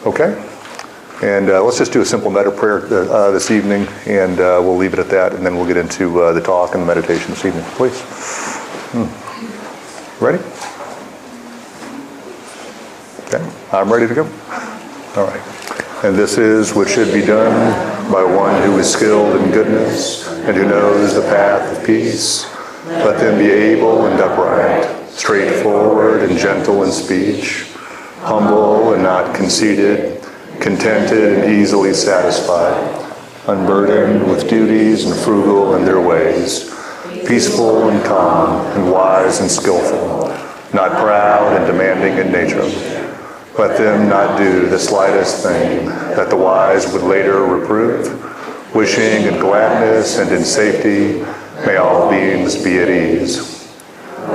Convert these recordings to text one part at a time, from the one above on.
Okay, and let's just do a simple metta prayer this evening, and we'll leave it at that, and then we'll get into the talk and the meditation this evening, please. Ready? Okay, I'm ready to go. All right. And this is what should be done by one who is skilled in goodness and who knows the path of peace. Let them be able and upright, straightforward and gentle in speech, humble and not conceited, contented and easily satisfied, unburdened with duties and frugal in their ways, peaceful and calm and wise and skillful, not proud and demanding in nature. Let them not do the slightest thing that the wise would later reprove, wishing in gladness and in safety may all beings be at ease.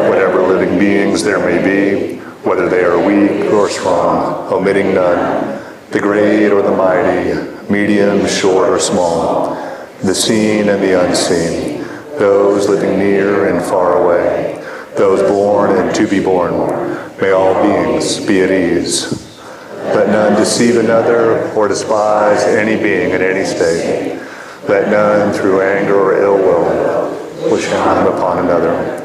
Whatever living beings there may be, whether they are weak or strong, omitting none, the great or the mighty, medium, short, or small, the seen and the unseen, those living near and far away, those born and to be born, may all beings be at ease. Let none deceive another or despise any being in any state. Let none through anger or ill will wish harm upon another.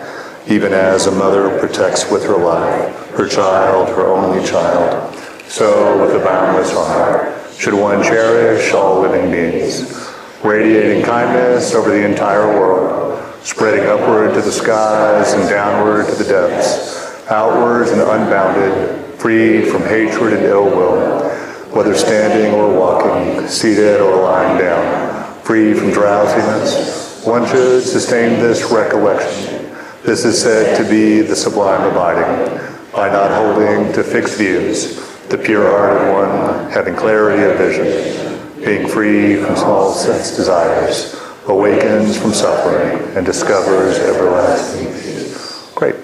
Even as a mother protects with her life her child, her only child, so with a boundless heart should one cherish all living beings, radiating kindness over the entire world, spreading upward to the skies and downward to the depths, outwards and unbounded, freed from hatred and ill will, whether standing or walking, seated or lying down, free from drowsiness. One should sustain this recollection. This is said to be the sublime abiding, by not holding to fixed views, the pure-hearted one having clarity of vision, being free from all sense desires, awakens from suffering and discovers everlasting peace. Great.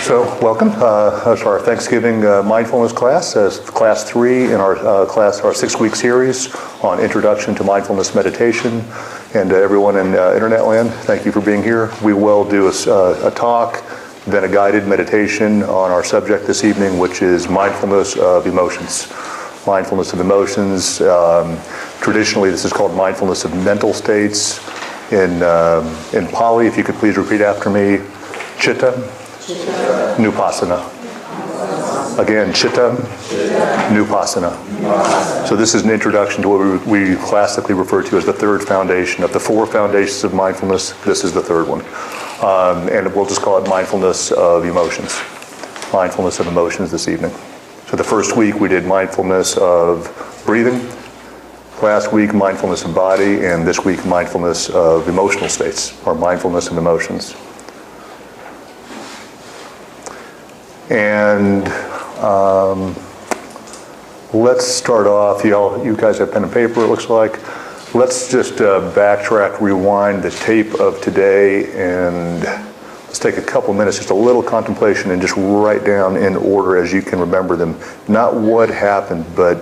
So welcome to our Thanksgiving mindfulness class, class 3 in our 6-week series on Introduction to Mindfulness Meditation. And everyone in Internet land, thank you for being here. We will do a talk, then a guided meditation on our subject this evening, which is mindfulness of emotions. Mindfulness of emotions. Traditionally, this is called mindfulness of mental states. In Pali, if you could please repeat after me, Chitta, Nupassana. Again, Chitta, Nupassana. So this is an introduction to what we classically refer to as the third foundation. Of the 4 foundations of mindfulness, this is the third one. And we'll just call it mindfulness of emotions. Mindfulness of emotions this evening. So the first week we did mindfulness of breathing. Last week, mindfulness of body. And this week, mindfulness of emotional states, or mindfulness of emotions. And let's start off. You guys have pen and paper, it looks like. Let's just backtrack, rewind the tape of today, and let's take a couple minutes, just a little contemplation, and just write down in order as you can remember them. Not what happened, but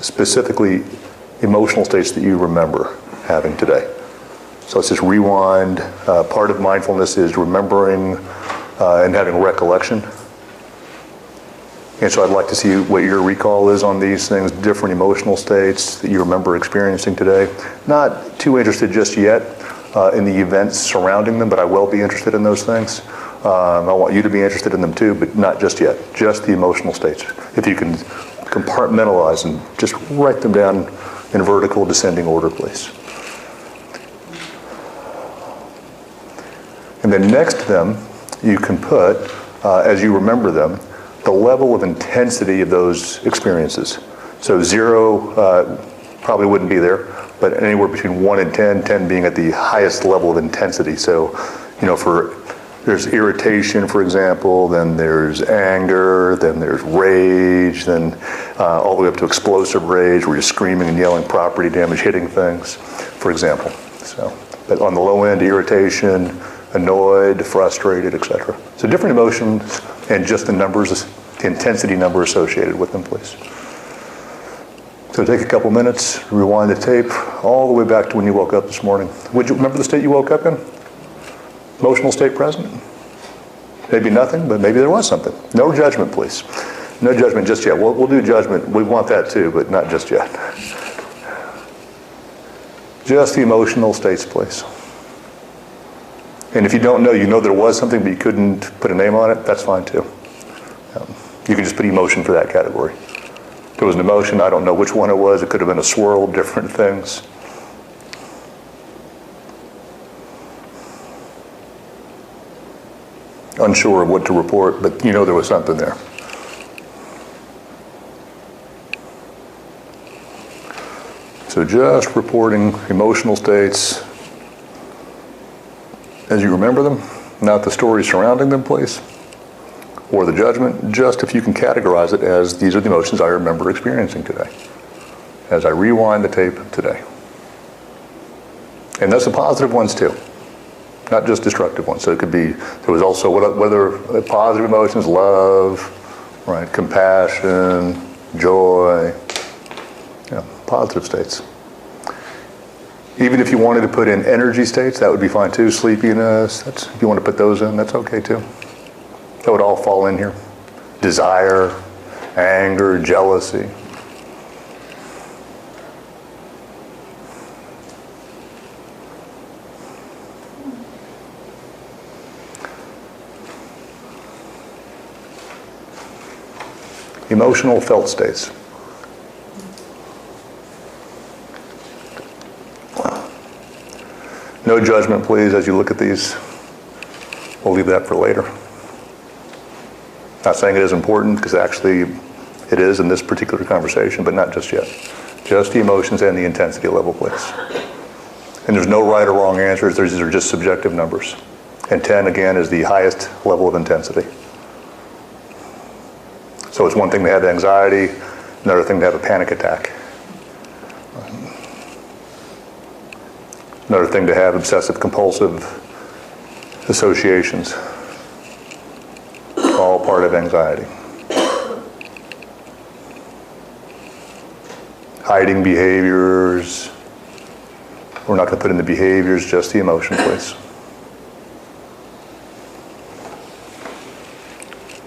specifically emotional states that you remember having today. So let's just rewind. Part of mindfulness is remembering and having recollection. And so I'd like to see what your recall is on these things, different emotional states that you remember experiencing today. Not too interested just yet in the events surrounding them, but I will be interested in those things. I want you to be interested in them too, but not just yet, just the emotional states. If you can compartmentalize and just write them down in vertical descending order, please. And then next to them, you can put, as you remember them, the level of intensity of those experiences. So 0 probably wouldn't be there, but anywhere between 1 and 10, 10 being at the highest level of intensity. So, there's irritation, for example, then there's anger, then there's rage, then all the way up to explosive rage where you're screaming and yelling, property damage, hitting things, for example. So, but on the low end, irritation, annoyed, frustrated, etc. So different emotions and just the numbers, the intensity number associated with them, please. So take a couple minutes, rewind the tape all the way back to when you woke up this morning. Would you remember the state you woke up in? Emotional state present? Maybe nothing, but maybe there was something. No judgment, please. No judgment just yet. We'll do judgment. We want that too, but not just yet. Just the emotional states, please. And if you don't know, you know there was something, but you couldn't put a name on it, that's fine too. You can just put emotion for that category. There was an emotion, I don't know which one it was. It could have been a swirl of different things. Unsure of what to report, but you know there was something there. So just reporting emotional states as you remember them, not the stories surrounding them, please, or the judgment, just if you can categorize it as these are the emotions I remember experiencing today, as I rewind the tape today. And that's the positive ones too, not just destructive ones. So it could be, there was also whether positive emotions, love, right, compassion, joy, positive states. Even if you wanted to put in energy states, that would be fine too. Sleepiness, if you want to put those in, that's okay too. That would all fall in here. Desire, anger, jealousy. Emotional felt states. No judgment, please, as you look at these. We'll leave that for later. Not saying it is important, because actually it is in this particular conversation, but not just yet. Just the emotions and the intensity level, please. And there's no right or wrong answers. These are just subjective numbers. And 10, again, is the highest level of intensity. So it's one thing to have anxiety, another thing to have a panic attack. Another thing to have obsessive compulsive associations. All part of anxiety. Hiding behaviors. We're not going to put in the behaviors, just the emotion, please.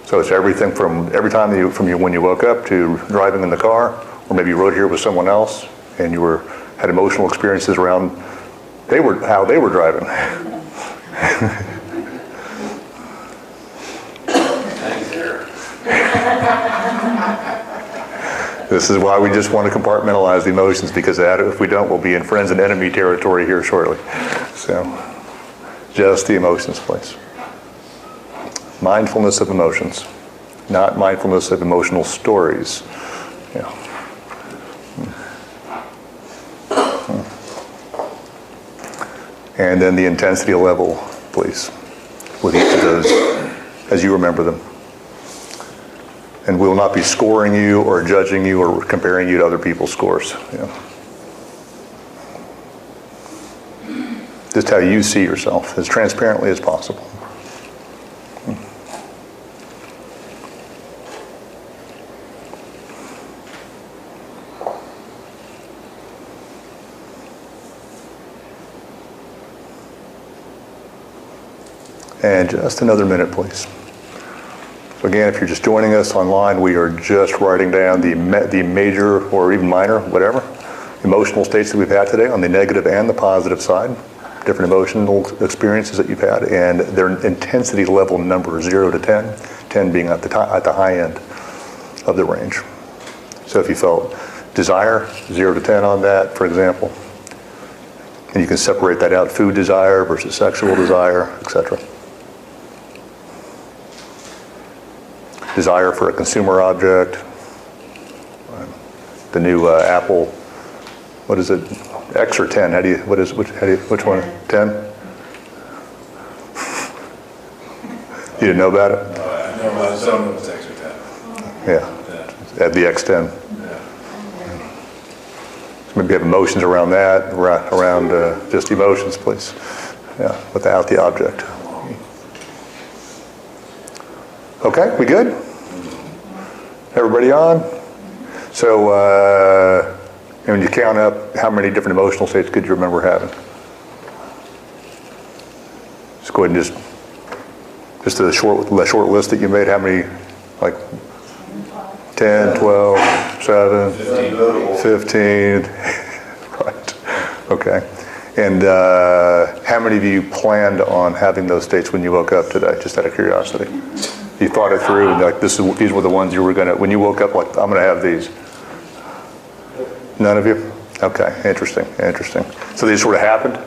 So it's everything from every time when you woke up to driving in the car, or maybe you rode here with someone else and you had emotional experiences around how they were driving. This is why we just want to compartmentalize the emotions, because if we don't, we'll be in friends and enemy territory here shortly. So, just the emotions, please. Mindfulness of emotions, not mindfulness of emotional stories. Yeah. And then the intensity level, please, with each of those as you remember them. And we will not be scoring you or judging you or comparing you to other people's scores. Just how you see yourself, as transparently as possible. And just another minute, please. So again, if you're just joining us online, we are just writing down the major or even minor, whatever, emotional states that we've had today on the negative and the positive side, different emotional experiences that you've had, and their intensity level number 0 to 10, 10 being at the high end of the range. So if you felt desire, 0 to 10 on that, for example, and you can separate that out, food desire versus sexual desire, etc. Desire for a consumer object, the new Apple, what is it, X or 10? Which one? 10? You didn't know about it? I know about some of it's X or 10. Yeah, at the X10. So maybe you have emotions around that, around just emotions, please. Yeah, without the object. Okay, we good? Everybody on? So, when you count up, how many different emotional states could you remember having? Just go ahead and just the short list that you made, how many, like? 10, 12, 7, 15. Right. Okay. And how many of you planned on having those states when you woke up today, just out of curiosity? You thought it through, and like these were the ones you were going to, when you woke up, like, I'm going to have these. None of you? Okay, interesting, interesting. So they just sort of happened?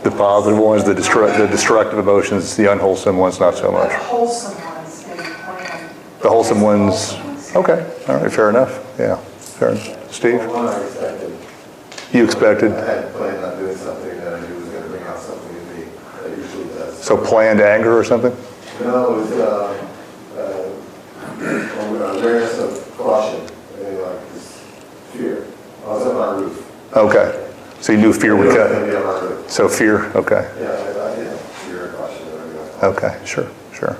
The positive ones, the destructive emotions, the unwholesome ones, not so much. The wholesome ones, maybe planned. The wholesome ones, okay, all right, fair enough. Yeah, fair enough. Steve? Well, one I expected. You expected? I had planned on doing something that I knew was going to bring out something in me that usually does. So planned anger or something? No, it was awareness of caution, and like this fear. I was on my roof. Okay, so you knew fear would Yeah, cut. on my roof. So fear, okay. Yeah, fear and caution. Okay, sure,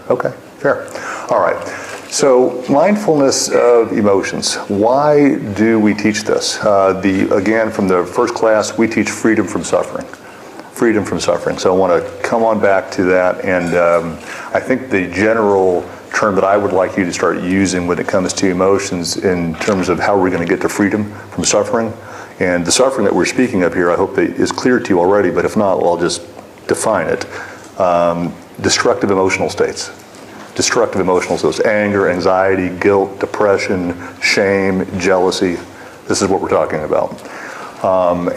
okay, fair. All right, so mindfulness of emotions. Why do we teach this? Again, from the first class, we teach freedom from suffering. Freedom from suffering. So I want to come on back to that, and I think the general term that I would like you to start using when it comes to emotions in terms of how we're going to get to freedom from suffering. And the suffering that we're speaking of here, I hope that is clear to you already, but if not, well, I'll just define it. Destructive emotional states. Destructive emotional states. Anger, anxiety, guilt, depression, shame, jealousy. This is what we're talking about.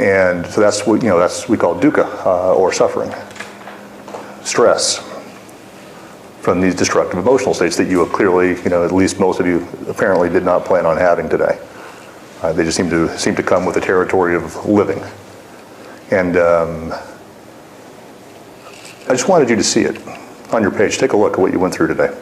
And so that's what, we call dukkha, or suffering. Stress from these destructive emotional states that you have clearly, at least most of you apparently did not plan on having today. They just seem to come with the territory of living. And I just wanted you to see it on your page. Take a look at what you went through today.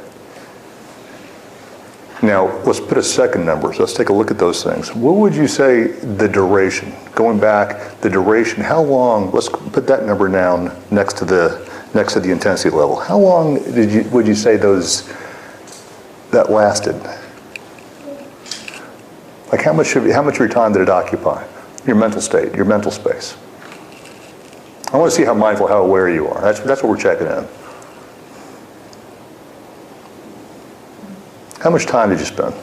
Now, let's put a second number. So let's take a look at those things. What would you say the duration, going back, the duration, how long, let's put that number down next to the intensity level. How long would you say that lasted? Like how much of your time did it occupy? Your mental state, your mental space. I want to see how mindful, how aware you are. That's what we're checking in. How much time did you spend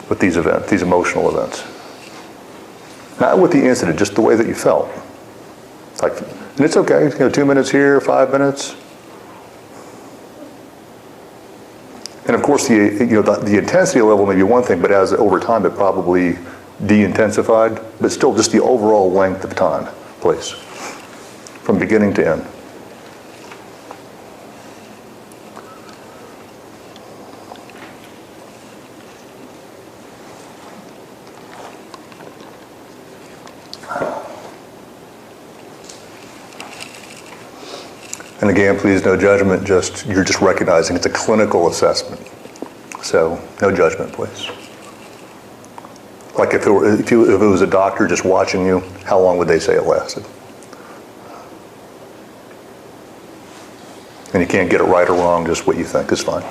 with these events, these emotional events? Not with the incident, just the way that you felt. And it's okay, 2 minutes here, 5 minutes. And of course, the intensity level may be one thing, but as over time, it probably de-intensified. But still, just the overall length of time, please, from beginning to end. And again, please, no judgment, you're just recognizing it's a clinical assessment. So, no judgment, please. Like if it was a doctor just watching you, how long would they say it lasted? And you can't get it right or wrong, just what you think is fine.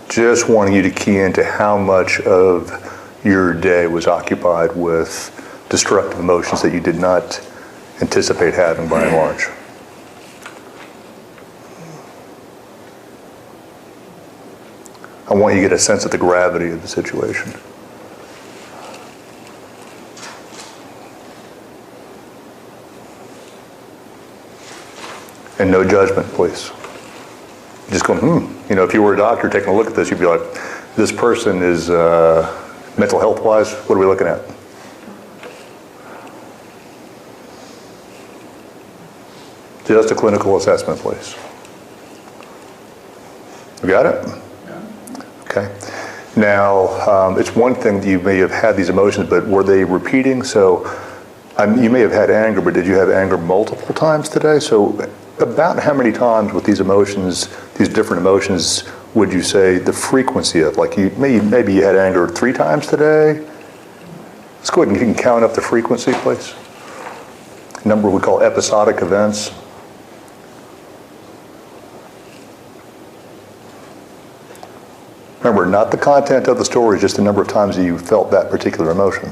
Just wanting you to key into how much of your day was occupied with destructive emotions that you did not anticipate having by and large. I want you to get a sense of the gravity of the situation. And no judgment, please. Just going, if you were a doctor taking a look at this, you'd be like, this person is, mental health-wise, what are we looking at? Just a clinical assessment, please. You got it? Yeah. Okay. Now, it's one thing that you may have had these emotions, but were they repeating? So, you may have had anger, but did you have anger multiple times today? So, about how many times with these emotions, these different emotions, would you say the frequency of, like maybe you had anger 3 times today? Let's go ahead and you can count up the frequency, please. Number we call episodic events. Remember, not the content of the story, just the number of times that you felt that particular emotion.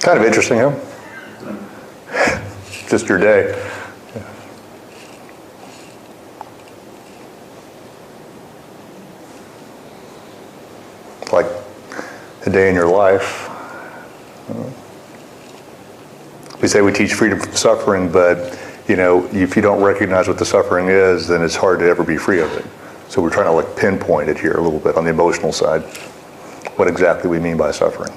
Kind of interesting, huh? Just your day. Like a day in your life. We say we teach freedom from suffering, but you know, if you don't recognize what the suffering is, then it's hard to ever be free of it. So we're trying to like pinpoint it here a little bit on the emotional side, what exactly we mean by suffering.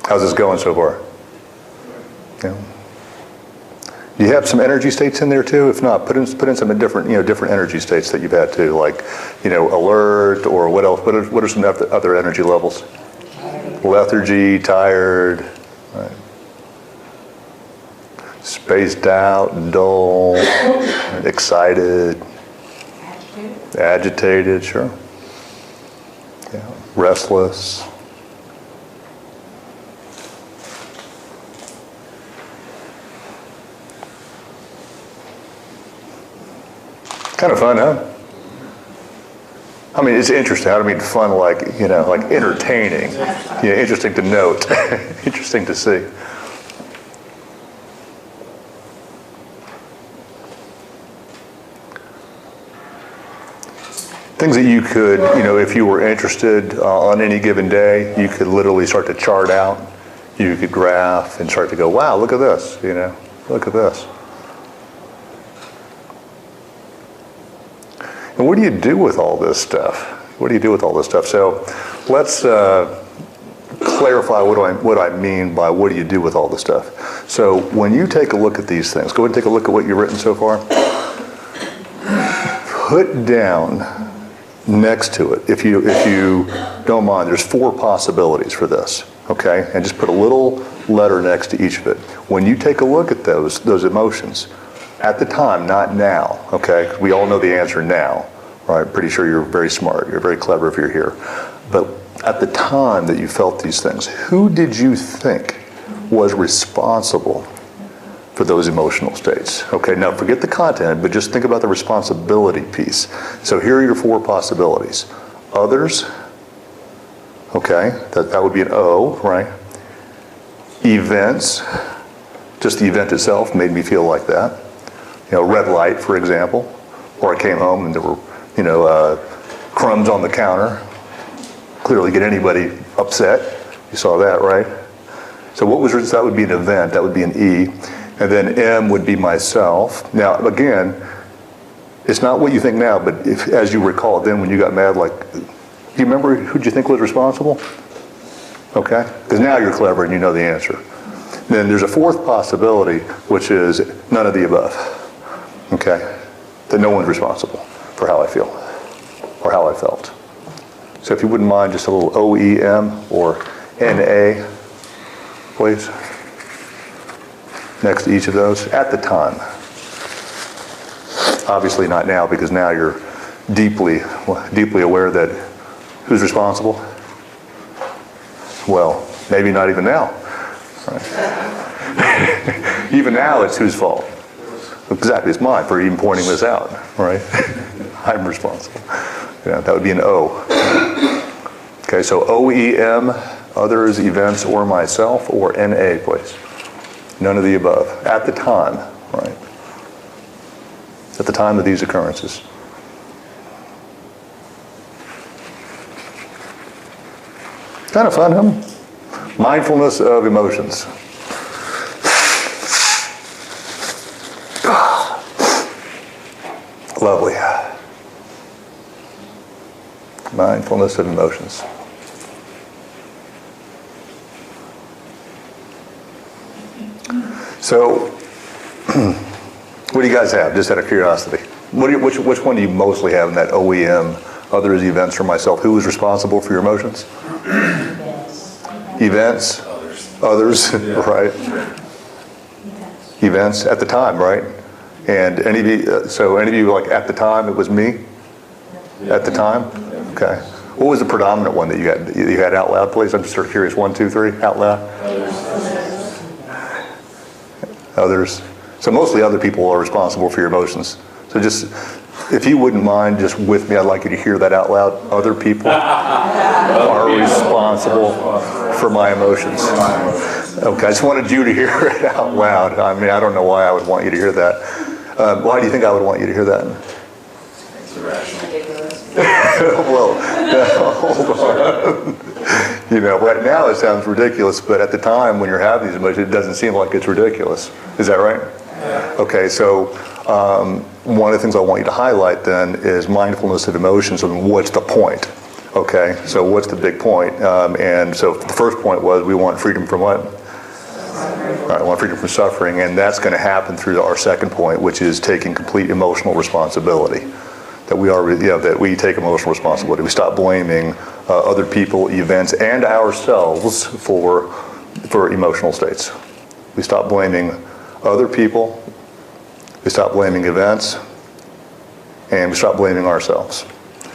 How's this going so far? Yeah. Do you have some energy states in there too? If not, put in some different energy states that you've had too, like alert, or what else? What are some other energy levels? Lethargy, tired, right. Spaced out, dull, excited, agitated, sure. Yeah. Restless. Kind of fun, huh? I mean, it's interesting. I don't mean fun like entertaining. Interesting to note. Interesting to see. Things that you could, if you were interested on any given day, you could literally start to chart out. You could graph and start to go, wow, look at this, look at this. And what do you do with all this stuff? What do you do with all this stuff? So let's clarify what I mean by what do you do with all this stuff. So when you take a look at these things, go ahead and take a look at what you've written so far. Put down next to it, if you don't mind, there's 4 possibilities for this, okay? And just put a little letter next to each of it. When you take a look at those emotions, at the time, not now, okay? We all know the answer now, right? Pretty sure you're very smart, you're very clever if you're here. But at the time that you felt these things, who did you think was responsible for those emotional states? Okay, now forget the content, but just think about the responsibility piece. So here are your 4 possibilities. Others, okay, that would be an O, right? Events, just the event itself made me feel like that. Red light, for example, or I came home and there were, crumbs on the counter. Clearly get anybody upset. You saw that, right? So that would be an event, that would be an E. And then M would be myself. Now, again, it's not what you think now, but as you recall then when you got mad, do you remember who you think was responsible? Okay? Because now you're clever and you know the answer. Then there's a 4th possibility, which is none of the above. Okay? That no one's responsible for how I feel or how I felt. So if you wouldn't mind just a little OEM or NA, please, next to each of those at the time. Obviously not now, because now you're deeply aware that who's responsible? Well, maybe not even now. Right. Even now it's whose fault? Exactly, it's mine for even pointing this out, right? I'm responsible. That would be an O. Okay, so OEM, others, events, or myself, or NA, please. None of the above. At the time, right? At the time of these occurrences. Kind of fun, huh? Mindfulness of emotions. Lovely. Mindfulness of emotions. So, what do you guys have, just out of curiosity? Which one do you mostly have in that OEM, others, events, or myself? Who is responsible for your emotions? Events? Others, yeah. Right? Events at the time, right? And any of you, like at the time, it was me? At the time? Okay. What was the predominant one that you had out loud, please? I'm just sort of curious. 1, 2, 3, out loud. Others. So mostly other people are responsible for your emotions. So just If you wouldn't mind just with me, I'd like you to hear that out loud. Other people are responsible for my emotions. Okay, I just wanted you to hear it out loud. I mean, I don't know why I would want you to hear that. Why do you think I would want you to hear that? It's irrational. Well, hold on. You know, right now it sounds ridiculous, but at the time when you're having these emotions, it doesn't seem like it's ridiculous. Is that right? Yeah. Okay, so one of the things I want you to highlight then is mindfulness of emotions and what's the point? Okay, so what's the big point? And so the first point was we want freedom from what? All right, we want freedom from suffering, and that's going to happen through our second point, which is taking complete emotional responsibility. That we are, that we take emotional responsibility. We stop blaming other people, events, and ourselves for emotional states. We stop blaming other people. We stop blaming events, and we stop blaming ourselves.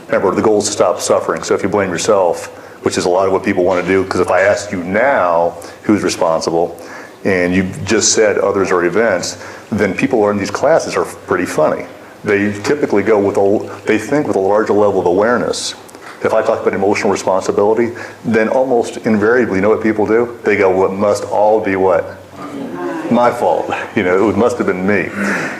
Remember, the goal is to stop suffering. So if you blame yourself, which is a lot of what people want to do, because if I asked you now who's responsible, and you just said others are events, then people in these classes are pretty funny. They typically they think with a larger level of awareness. If I talk about emotional responsibility, then almost invariably, you know what people do? They go, well, it must all be what? My fault. You know, it must have been me.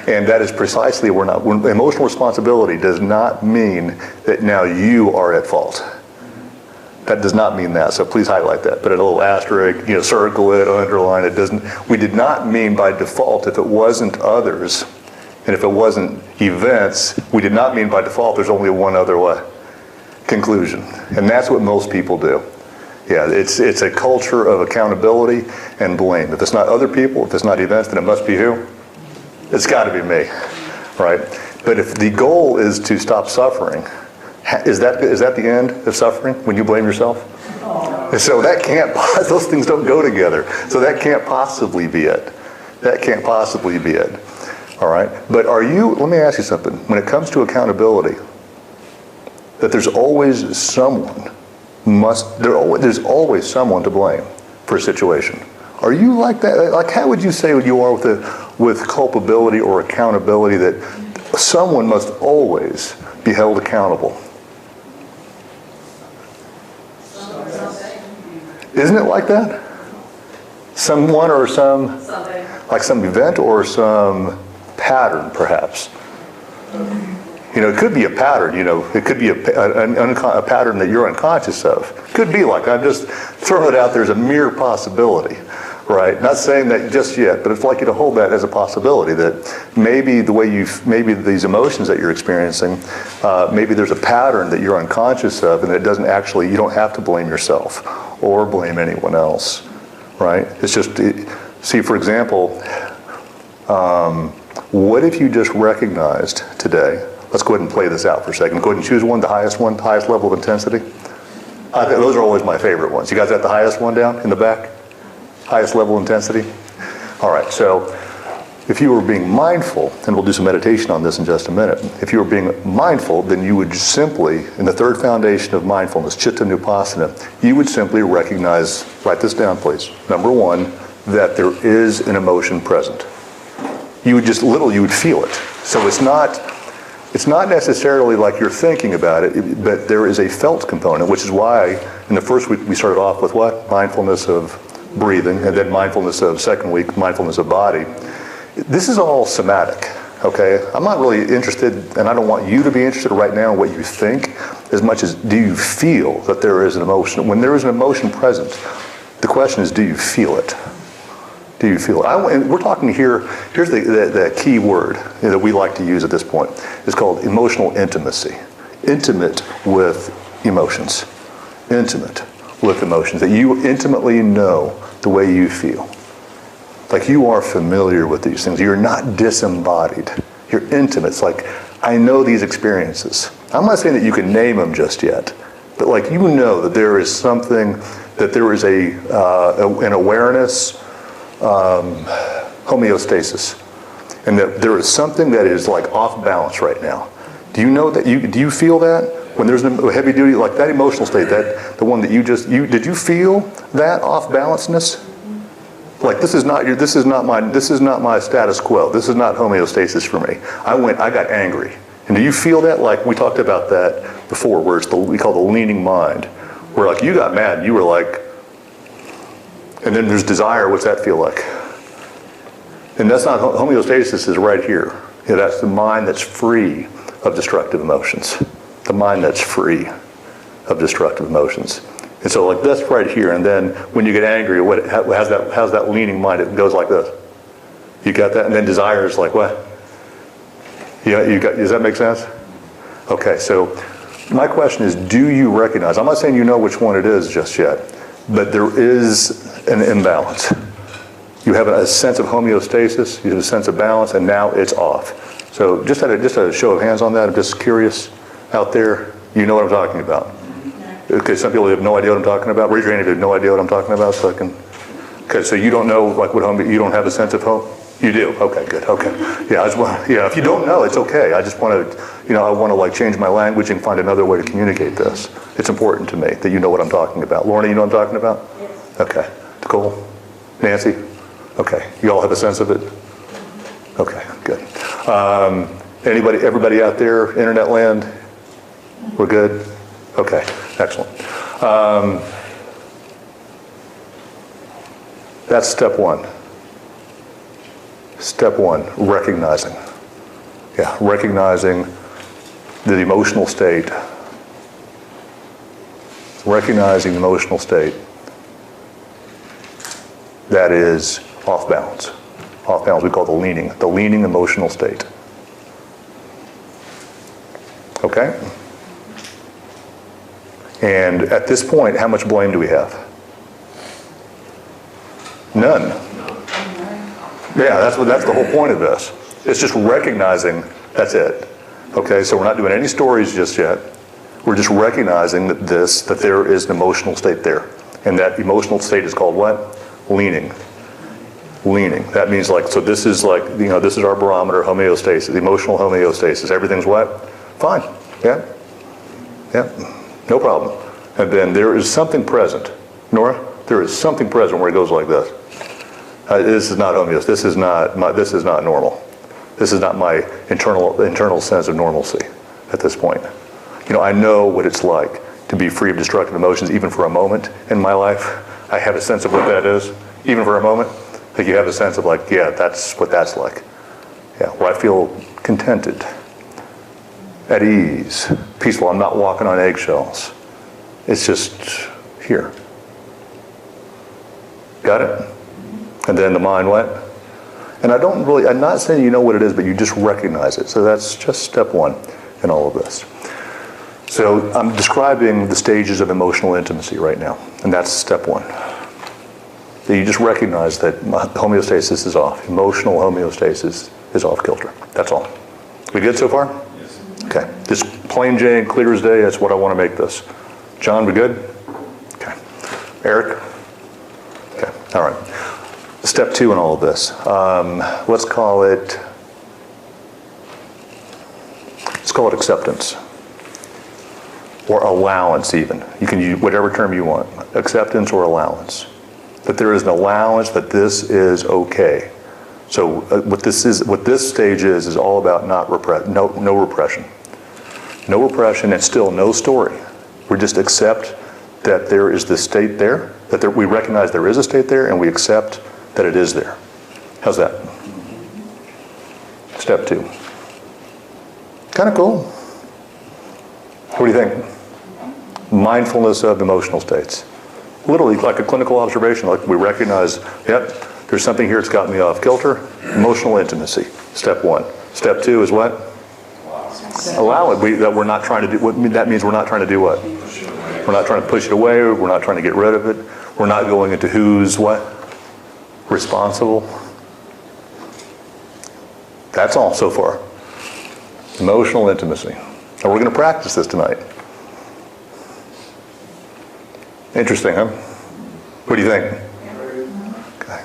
And that is precisely emotional responsibility does not mean that now you are at fault. That does not mean that, so please highlight that. Put a little asterisk, circle it, underline it. We did not mean by default if it wasn't others, and if it wasn't events, we did not mean by default there's only one other way. Conclusion. And that's what most people do. Yeah, it's a culture of accountability and blame. If it's not other people, if it's not events, then it must be who? It's got to be me, right? But if the goal is to stop suffering, is that the end of suffering when you blame yourself? So that can't, those things don't go together. So that can't possibly be it. That can't possibly be it. All right? But let me ask you something. When it comes to accountability, that there's always someone there's always someone to blame for a situation. Are you like that? Like, how would you say you are with culpability or accountability, that someone must always be held accountable? Isn't it like that? Someone or something. Like some event or some pattern, perhaps. It could be a pattern, it could be a pattern that you're unconscious of. Could be like, I'm just throwing it out there as a mere possibility, right? Not saying that just yet, but it's like you to hold that as a possibility, that maybe maybe these emotions that you're experiencing, maybe there's a pattern that you're unconscious of, and it doesn't actually, you don't have to blame yourself or blame anyone else, right? It's just, see, for example, what if you just recognized today, let's go ahead and play this out for a second. Go ahead and choose the highest level of intensity. Those are always my favorite ones. You guys got the highest one down in the back? Highest level intensity? All right, so if you were being mindful, and we'll do some meditation on this in just a minute, if you were being mindful, then you would simply, in the third foundation of mindfulness, Chitta Nupassana, you would simply recognize, write this down please, number one, that there is an emotion present. You would you would feel it. So it's not necessarily like you're thinking about it, but there is a felt component, which is why in the first week we started off with what? Mindfulness of breathing, and then mindfulness of second week, mindfulness of body. This is all somatic, okay? I'm not really interested, and I don't want you to be interested right now in what you think, as much as do you feel that there is an emotion. When there is an emotion present, the question is, do you feel it? Do you feel it? And we're talking here, here's the key word that we like to use at this point. It's called emotional intimacy. Intimate with emotions. Intimate with emotions. That you intimately know the way you feel. Like you are familiar with these things. You're not disembodied. You're intimate. It's like, I know these experiences. I'm not saying that you can name them just yet, but like you know that there is something, that there is an awareness, homeostasis, and that there is something that is like off balance right now. Do you know that? Do you feel that when there's a heavy duty, like that emotional state, that the one that did you feel that off balanceness? Like this is not my status quo. This is not homeostasis for me. I got angry, And do you feel that? Like we talked about that before, where it's we call the leaning mind, where like you got mad, you were like, and then there's desire. What's that feel like? And that's not, homeostasis is right here. Yeah, that's the mind that's free of destructive emotions. The mind that's free of destructive emotions. And so like that's right here. And then when you get angry, how's that leaning mind? It goes like this. You got that? And then desire is like what? Yeah, does that make sense? Okay, so my question is, do you recognize, I'm not saying you know which one it is just yet, but there is an imbalance. You have a sense of homeostasis, you have a sense of balance, and now it's off. So just a show of hands on that. I'm just curious out there, you know what I'm talking about. Okay, some people have no idea what I'm talking about. Raise your hand if you have no idea what I'm talking about, so I can. Okay, so you don't know like what home, you don't have a sense of home? You do? Okay, good, okay. Yeah, if you don't know, it's okay. I just want to, I want to like change my language and find another way to communicate this. It's important to me that you know what I'm talking about. Lorna, you know what I'm talking about? Yes. Okay, cool. Nancy? Okay, you all have a sense of it? Okay, good. Everybody out there, internet land? We're good? Okay, excellent. That's step one. Step one, recognizing. Yeah, recognizing the emotional state. Recognizing the emotional state that is off balance. Off balance we call the leaning emotional state. Okay? And at this point, how much blame do we have? None. Yeah, that's the whole point of this. It's just recognizing that's it. Okay, so we're not doing any stories just yet. We're just recognizing that there is an emotional state there. And that emotional state is called what? Leaning. Leaning. That means like, so this is like, this is our barometer, homeostasis, emotional homeostasis. Everything's what? Fine. Yeah? Yeah. No problem. And then there is something present. Nora? There is something present where it goes like this. This is not homeostasis. This is not normal. This is not my internal sense of normalcy at this point. I know what it's like to be free of destructive emotions even for a moment in my life. I have a sense of what that is, even for a moment. Like you have a sense of like, yeah, that's what that's like. Yeah, where I feel contented, at ease, peaceful. I'm not walking on eggshells. It's just here. Got it? And then the mind what? And I'm not saying you know what it is, but you just recognize it. So that's just step one in all of this. So I'm describing the stages of emotional intimacy right now, and that's step one. That you just recognize that homeostasis is off. Emotional homeostasis is off kilter. That's all. We good so far? Yes. Okay. Just plain Jane, clear as day, that's what I want to make this. John, we good? Okay. Eric? Okay. All right. Step two in all of this. Let's call it acceptance. Or allowance even. You can use whatever term you want. Acceptance or allowance. That there is an allowance that this is okay. So what this stage is all about no repression. No repression and still no story. We just accept that there is this state there, we recognize there is a state there, and we accept that it is there. How's that? Step two. Kind of cool. What do you think? Mindfulness of emotional states. Literally like a clinical observation, like we recognize, yep, there's something here that's got me off kilter. Emotional intimacy, step one. Step two is what? Allow it. That we're not trying to do, that means we're not trying to do what? We're not trying to push it away, we're not trying to get rid of it. We're not going into who's what? Responsible. That's all so far. Emotional intimacy. And we're going to practice this tonight. Interesting, huh? What do you think? Okay.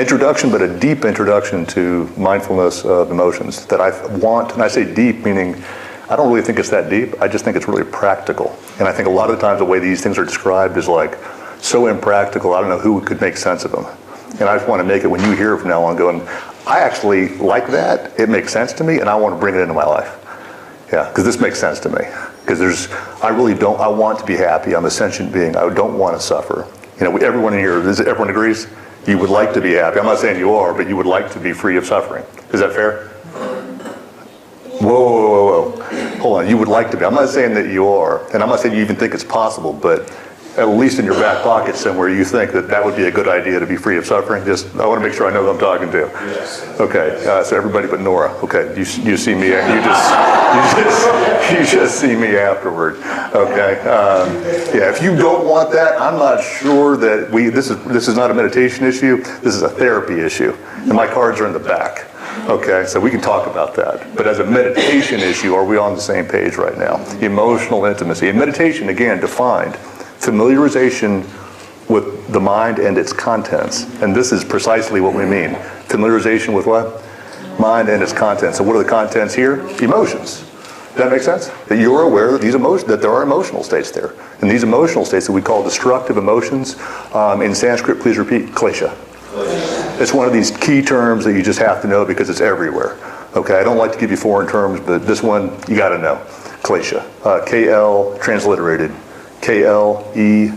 Introduction, but a deep introduction to mindfulness of emotions that I want, and I say deep meaning I don't really think it's that deep. I just think it's really practical. And I think a lot of the times the way these things are described is like so impractical, I don't know who could make sense of them. And I just want to make it, when you hear from now on going, I actually like that. It makes sense to me, and I want to bring it into my life. Yeah, because this makes sense to me. Because I really don't, I want to be happy. I'm a sentient being. I don't want to suffer. You know, everyone in here, everyone agrees? You would like to be happy. I'm not saying you are, but you would like to be free of suffering. Is that fair? Whoa. Hold on, you would like to be. I'm not saying that you are, and I'm not saying you even think it's possible, but at least in your back pocket somewhere you think that that would be a good idea to be free of suffering. I want to make sure I know who I'm talking to. Yes. Okay, so everybody but Nora. Okay, you see me, you just see me afterward. Okay, yeah, if you don't want that, I'm not sure that this is not a meditation issue, this is a therapy issue, and my cards are in the back. Okay, so we can talk about that. But as a meditation issue, are we on the same page right now? Emotional intimacy. And meditation, again, defined, familiarization with the mind and its contents. And this is precisely what we mean. Familiarization with what? Mind and its contents. So what are the contents here? Emotions. Does that make sense? That you're aware that that there are emotional states there. And these emotional states that we call destructive emotions, in Sanskrit, please repeat, klesha. It's one of these key terms that you just have to know because it's everywhere. Okay, I don't like to give you foreign terms, but this one you got to know. Klesha. K-L transliterated. K-L-E-S-H-A.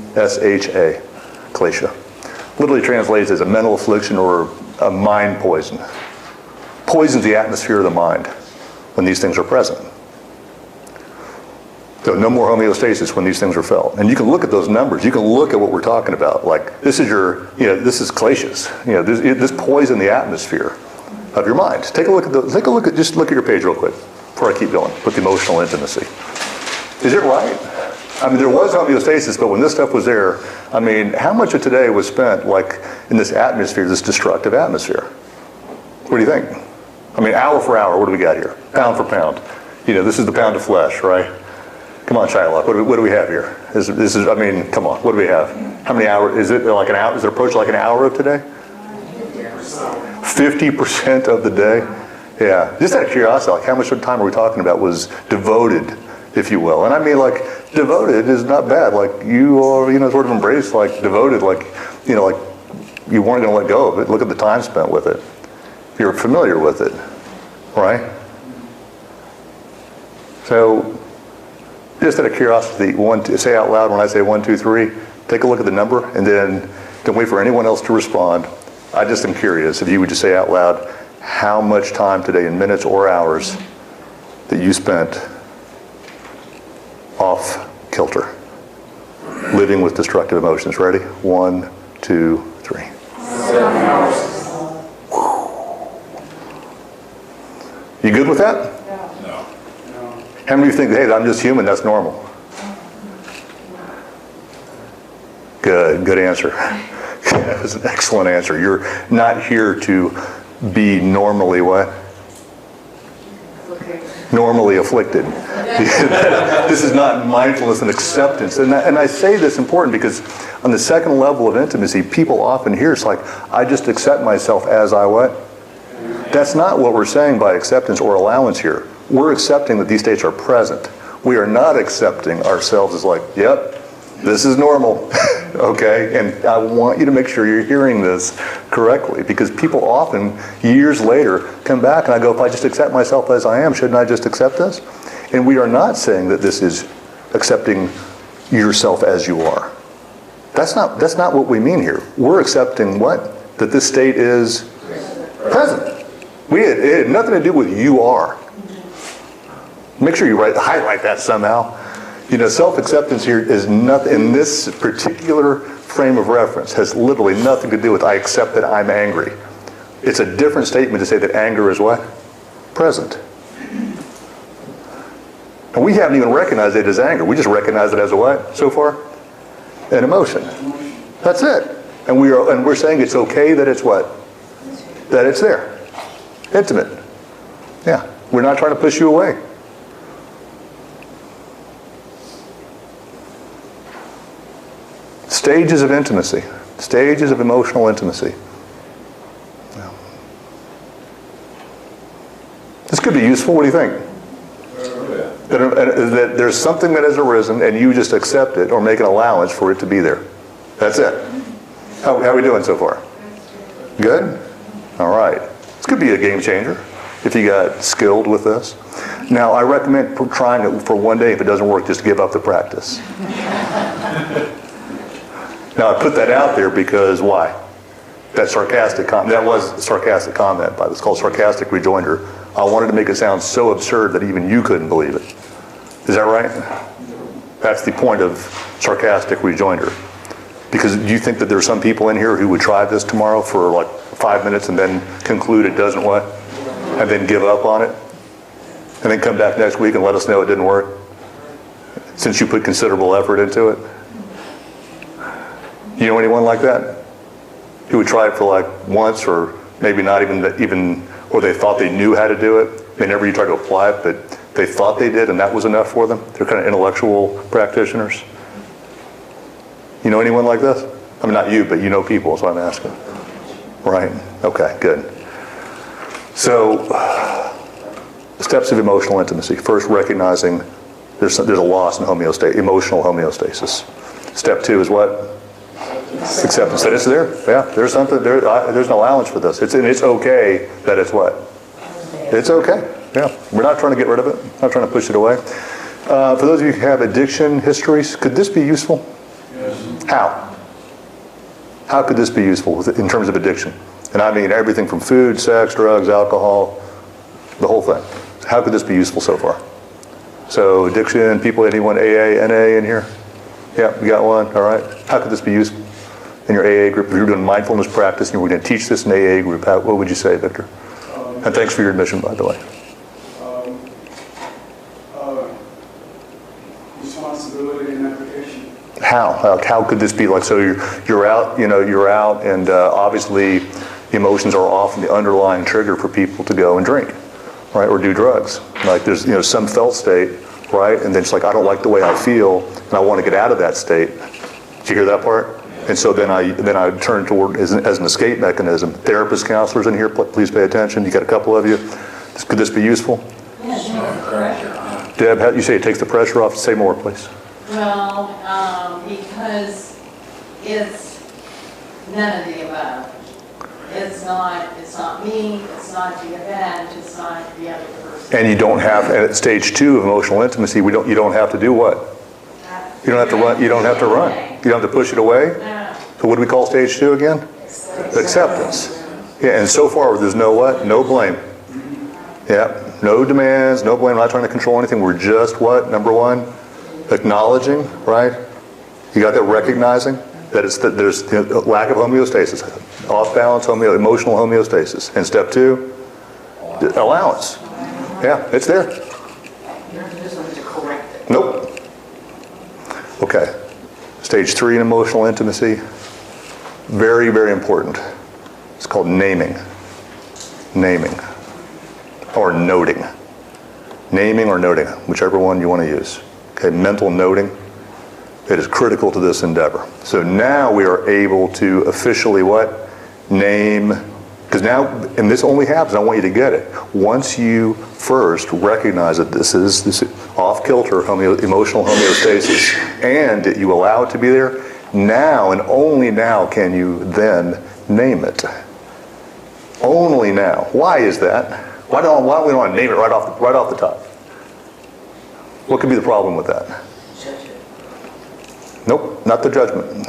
Klesha. Literally translates as a mental affliction or a mind poison. Poisons the atmosphere of the mind when these things are present. So no more homeostasis when these things are felt. And you can look at those numbers. You can look at what we're talking about. Like, this is this is kleshas. This poison the atmosphere of your mind. Just look at your page real quick before I keep going with emotional intimacy. Is it right? I mean, there was homeostasis, but when this stuff was there, I mean, how much of today was spent like in this atmosphere, this destructive atmosphere? What do you think? I mean, hour for hour, what do we got here? Pound for pound. This is the pound of flesh, right? Come on, Shylock, what do we have here? This is, I mean, come on, what do we have? How many hours, is it like an hour, is it approach like an hour of today? 50% of the day? Yeah, just out of curiosity, like how much of the time are we talking about was devoted, if you will? And I mean, like, devoted is not bad. Like, you are, sort of embraced, like, devoted, like, like you weren't going to let go of it. Look at the time spent with it. You're familiar with it, right? So, just out of curiosity, say out loud when I say 1, 2, 3. Take a look at the number, and then don't wait for anyone else to respond. I just am curious if you would just say out loud how much time today, in minutes or hours, that you spent off kilter, living with destructive emotions. Ready? 1, 2, 3. 7 hours. You good with that? No. How many of you think, hey, I'm just human, that's normal? Good answer. That was an excellent answer. You're not here to be normally what? Normally afflicted. This is not mindfulness and acceptance. And I say this important because on the second level of intimacy, people often hear it's like, I just accept myself as I what? That's not what we're saying by acceptance or allowance here. We're accepting that these states are present. We are not accepting ourselves as like, yep, this is normal, okay? And I want you to make sure you're hearing this correctly because people often, years later, come back and I go, if I just accept myself as I am, shouldn't I just accept this? And we are not saying that this is accepting yourself as you are. That's not what we mean here. We're accepting what? That this state is present. It had nothing to do with you are. Make sure you highlight that somehow. Self-acceptance here is nothing, in this particular frame of reference, has literally nothing to do with I accept that I'm angry. It's a different statement to say that anger is what? Present. And we haven't even recognized it as anger. We just recognize it as a what so far? An emotion. That's it. And we're saying it's okay that it's what? That it's there. Intimate. Yeah. We're not trying to push you away. Stages of intimacy. Stages of emotional intimacy. Yeah. This could be useful. What do you think? That there's something that has arisen and you just accept it or make an allowance for it to be there. That's it. How are we doing so far? Good? All right. Let's Could be a game changer if you got skilled with this. Now, I recommend trying it for one day. If it doesn't work, just give up the practice. Now, I put that out there because why? That sarcastic comment, that was a sarcastic comment, but it's called sarcastic rejoinder. I wanted to make it sound so absurd that even you couldn't believe it. Is that right? That's the point of sarcastic rejoinder. Because do you think that there's some people in here who would try this tomorrow for like 5 minutes and then conclude it doesn't what? And then give up on it? And then come back next week and let us know it didn't work? Since you put considerable effort into it? You know anyone like that? Who would try it for like once, or maybe not even, or they thought they knew how to do it. They never tried to apply it, but they thought they did and that was enough for them. They're kind of intellectual practitioners. You know anyone like this? I mean, not you, but you know people, so I'm asking. Right, okay, good. So, steps of emotional intimacy. First, recognizing there's a loss in homeostasis, emotional homeostasis. Step 2 is what? Acceptance. That it's there. Yeah, there's something there. There's an allowance for this. It's okay that it's what? It's okay. Yeah, we're not trying to get rid of it. Not trying to push it away. For those of you who have addiction histories, could this be useful? Yes. How? How could this be useful in terms of addiction? And I mean everything from food, sex, drugs, alcohol, the whole thing. How could this be useful so far? So addiction, people, anyone AA, NA in here? Yeah, we got one, all right. How could this be useful in your AA group? If you're doing mindfulness practice and you were going to teach this in AA group, what would you say, Victor? And thanks for your admission, by the way. Responsibility and application. How could this be like? So you're out, you're out, and obviously emotions are often the underlying trigger for people to go and drink, right, or do drugs. Like there's some felt state, right, and then it's like I don't like the way I feel, and I want to get out of that state. Did you hear that part? And so then I turn toward as an escape mechanism. Therapists, counselors in here, please pay attention. You got a couple of you. Could this be useful? Yes. Deb, you say it takes the pressure off. Say more, please. Well, because it's none of the above. It's not me, it's not the event, it's not the other person. And you don't have, at stage 2 of emotional intimacy, you don't have to do what? You don't have to run. You don't have to run. You don't have to push it away. No. So what do we call stage 2 again? Acceptance. Yeah, and so far there's no what? No blame. Yeah, no demands, no blame. We're not trying to control anything. We're just what? Number 1, acknowledging, right? You got that, recognizing that there's lack of homeostasis, off balance, emotional homeostasis. And step 2, allowance. Yeah, it's there. You're not doing something to correct it. Nope. Okay. Stage 3 in emotional intimacy, very, very important. It's called naming. Naming. Or noting. Naming or noting, whichever one you want to use. Okay, mental noting. It is critical to this endeavor. So now we are able to officially what? Name. Because now, and this only happens, I want you to get it. Once you first recognize that this is off-kilter emotional homeostasis, and that you allow it to be there, now and only now can you then name it. Only now. Why is that? Why don't we want to name it right off the top? What could be the problem with that? Nope, not the judgment.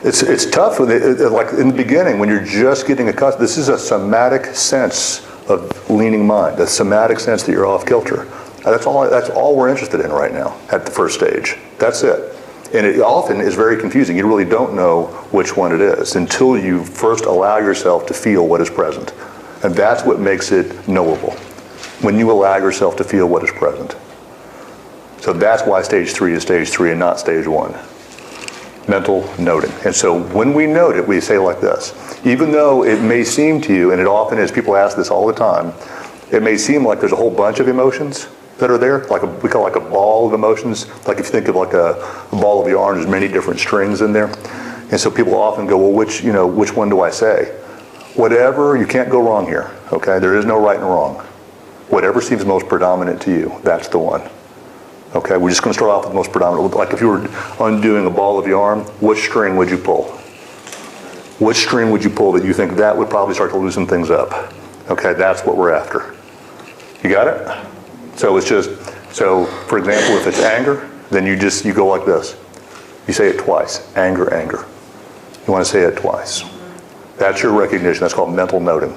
It's tough with it, like in the beginning when you're just getting accustomed. This is a somatic sense of leaning mind, a somatic sense that you're off kilter. That's all we're interested in right now at the first stage. That's it. And it often is very confusing. You really don't know which one it is until you first allow yourself to feel what is present. And that's what makes it knowable, when you allow yourself to feel what is present. So that's why stage 3 is stage 3 and not stage 1. Mental noting. And so when we note it, we say like this. Even though it may seem to you, and it often is, people ask this all the time, it may seem like there's a whole bunch of emotions that are there, we call it like a ball of emotions. Like if you think of like a ball of yarn, there's many different strings in there. And so people often go, well, which one do I say? Whatever, you can't go wrong here, okay? There is no right and wrong. Whatever seems most predominant to you, that's the one. Okay, we're just going to start off with the most predominant. Like if you were undoing a ball of yarn, which string would you pull? Which string would you pull that you think that would probably start to loosen things up? Okay, that's what we're after. You got it? So it's just, so for example, if it's anger, then you go like this. You say it twice, anger, anger. You want to say it twice. That's your recognition. That's called mental noting.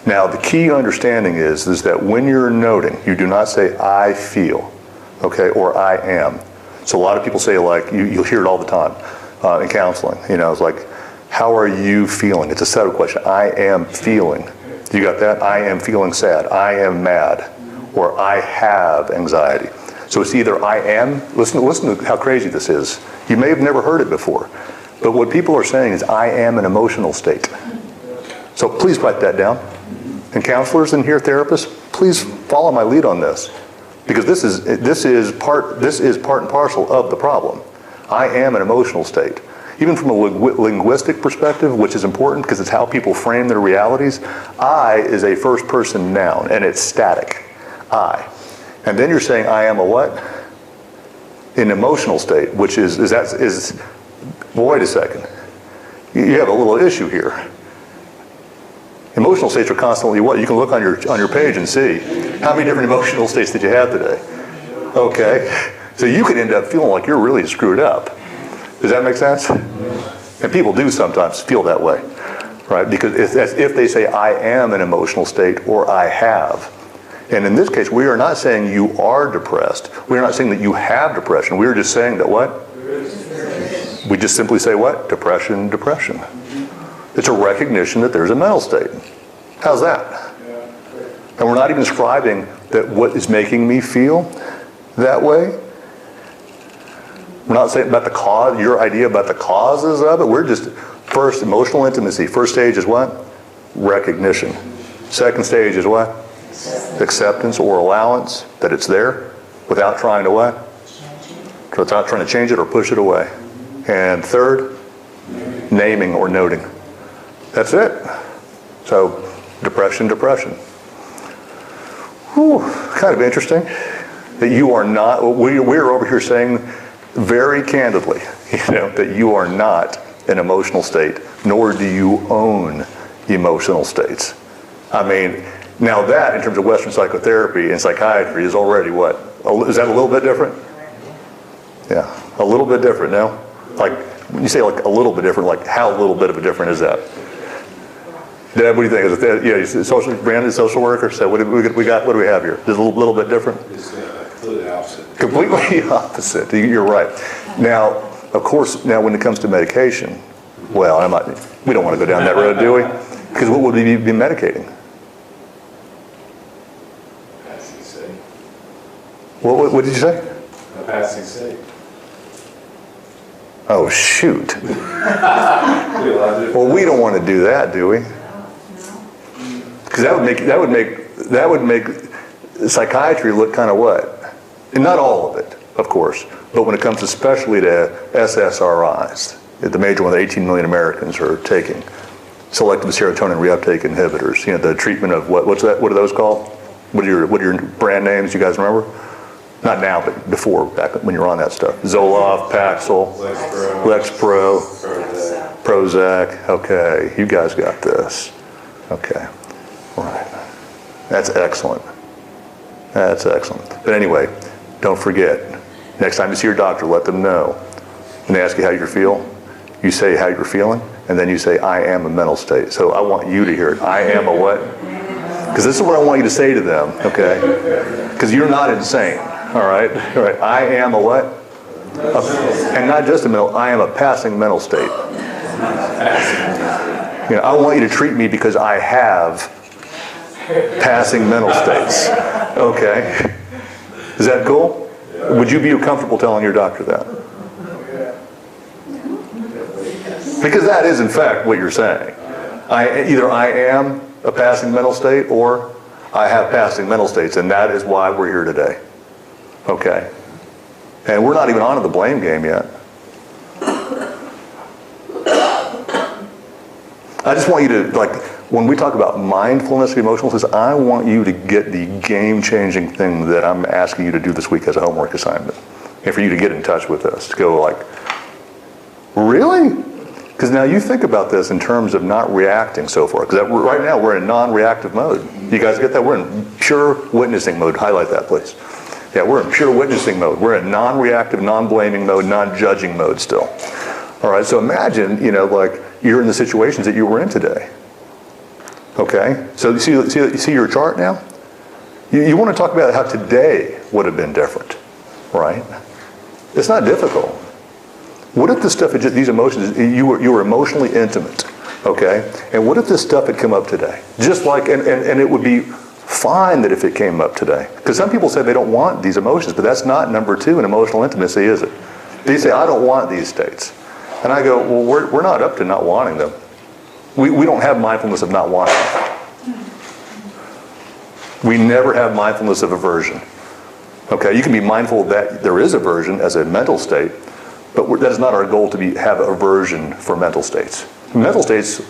Now, the key understanding is that when you're noting, you do not say, I feel, okay, or I am. So a lot of people say, like, you'll hear it all the time in counseling. You know, it's like, how are you feeling? It's a set of questions. I am feeling. You got that? I am feeling sad. I am mad. Or I have anxiety. So it's either I am, listen to how crazy this is. You may have never heard it before. But what people are saying is, I am an emotional state. So please write that down. And counselors and here, therapists, please follow my lead on this. Because this is part and parcel of the problem. I am an emotional state. Even from a linguistic perspective, which is important because it's how people frame their realities, I is a first person noun, and it's static. I. And then you're saying I am a what? An emotional state, which is well, wait a second. You have a little issue here. Emotional states are constantly what? You can look on your page and see how many different emotional states did you have today. Okay. So you could end up feeling like you're really screwed up. Does that make sense? And people do sometimes feel that way, right? Because if they say I am an emotional state or I have. And in this case, we are not saying you are depressed. We are not saying that you have depression. We are just saying that what? We just simply say what? Depression, depression. It's a recognition that there's a mental state. How's that? And we're not even describing that what is making me feel that way. We're not saying about the cause, your idea about the causes of it. We're just, first, emotional intimacy. First stage is what? Recognition. Second stage is what? Acceptance or allowance that it's there without trying to what? Without trying to change it or push it away. And third, naming or noting. That's it. So, depression, depression. Whew, kind of interesting that you are not, we're over here saying very candidly, that you are not an emotional state, nor do you own emotional states. I mean, now that, in terms of Western psychotherapy and psychiatry, is already what? Is that a little bit different? Yeah, a little bit different, no? Like, when you say like a little bit different, like how little bit of a different is that? Deb, what do you think? Is it, yeah, Brandon, social worker, so what do we have here? Just a little bit different? It's completely opposite. Completely opposite. You're right. Now, of course, when it comes to medication, well, we don't want to go down that road, do we? Because what would we be medicating? Passing state. What did you say? A passing state. Oh, shoot. Well, we don't want to do that, do we? Because that would make psychiatry look kind of what? And not all of it, of course, but when it comes especially to SSRIs, the major one that 18 million Americans are taking, selective serotonin reuptake inhibitors, the treatment of what are those called? What are your brand names, you guys remember? Not now, but before, back when you were on that stuff. Zoloft, Paxil, Lexpro, Prozac. Okay, you guys got this. Okay, all right. That's excellent. That's excellent. But anyway, don't forget, next time you see your doctor, let them know. When they ask you how you feel, you say how you're feeling, and then you say, I am a mental state. So I want you to hear it. I am a what? Because this is what I want you to say to them, okay? Because you're not insane. All right. I am a what? And not just a mental, I am a passing mental state. I want you to treat me because I have passing mental states. Okay. Is that cool? Would you be comfortable telling your doctor that? Because that is in fact what you're saying. Either I am a passing mental state or I have passing mental states, and that is why we're here today. Okay. And we're not even on to the blame game yet. I just want you to, when we talk about mindfulness, emotional systems, I want you to get the game-changing thing that I'm asking you to do this week as a homework assignment. And for you to get in touch with us, to go really? Because now you think about this in terms of not reacting so far. Because right now we're in non-reactive mode. You guys get that? We're in pure witnessing mode. Highlight that, please. Yeah, we're in pure witnessing mode. We're in non-reactive, non-blaming mode, non-judging mode still. All right, so imagine, like you're in the situations that you were in today. Okay, so you see your chart now? You want to talk about how today would have been different, right? It's not difficult. What if this stuff, these emotions, you were emotionally intimate, okay? And what if this stuff had come up today? Just like, and it would be fine that if it came up today. Because some people say they don't want these emotions, but that's not number 2 in emotional intimacy, is it? They say, I don't want these states. And I go, well, we're not up to not wanting them. We don't have mindfulness of not wanting them. We never have mindfulness of aversion. Okay, you can be mindful that there is aversion as a mental state, but that is not our goal to have aversion for mental states. Mental states,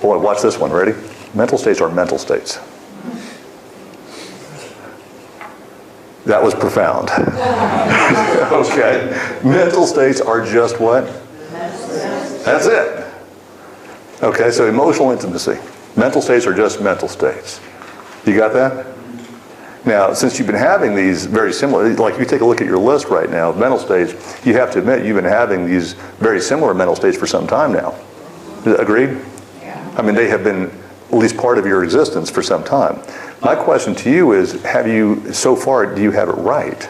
boy, watch this one, ready? Mental states are mental states. That was profound. Okay, mental states are just what? That's it. Okay, so emotional intimacy. Mental states are just mental states. You got that? Now, since you've been having these very similar, like if you take a look at your list right now of mental states, you have to admit you've been having these very similar mental states for some time now. Agreed? Yeah. I mean, they have been at least part of your existence for some time. My question to you is, so far, do you have it right?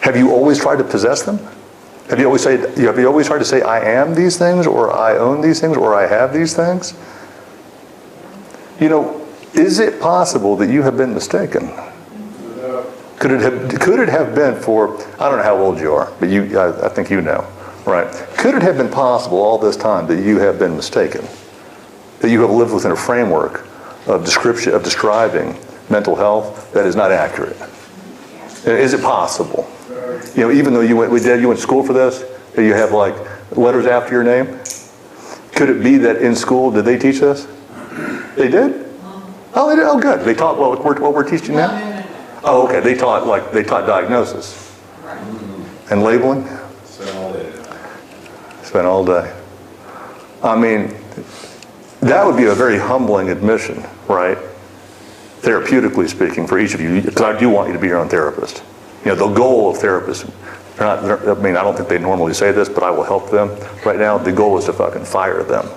Have you always tried to possess them? Have you always tried to say, I am these things, or I own these things, or I have these things? Is it possible that you have been mistaken? Could it have been for, I don't know how old you are, but I think you know, right? Could it have been possible all this time that you have been mistaken? That you have lived within a framework of describing mental health that is not accurate? Is it possible? Even though you went to school for this, that you have like letters after your name? Could it be that in school, did they teach this? They did? Oh, they did? Oh, good. They taught what we're teaching now? No. Oh, okay. They taught diagnosis. Right. And labeling? Spent all day. Spent all day. I mean, that would be a very humbling admission, right? Therapeutically speaking, for each of you, because I do want you to be your own therapist. The goal of therapists, I don't think they normally say this, but I will help them right now. The goal is to fucking fire them.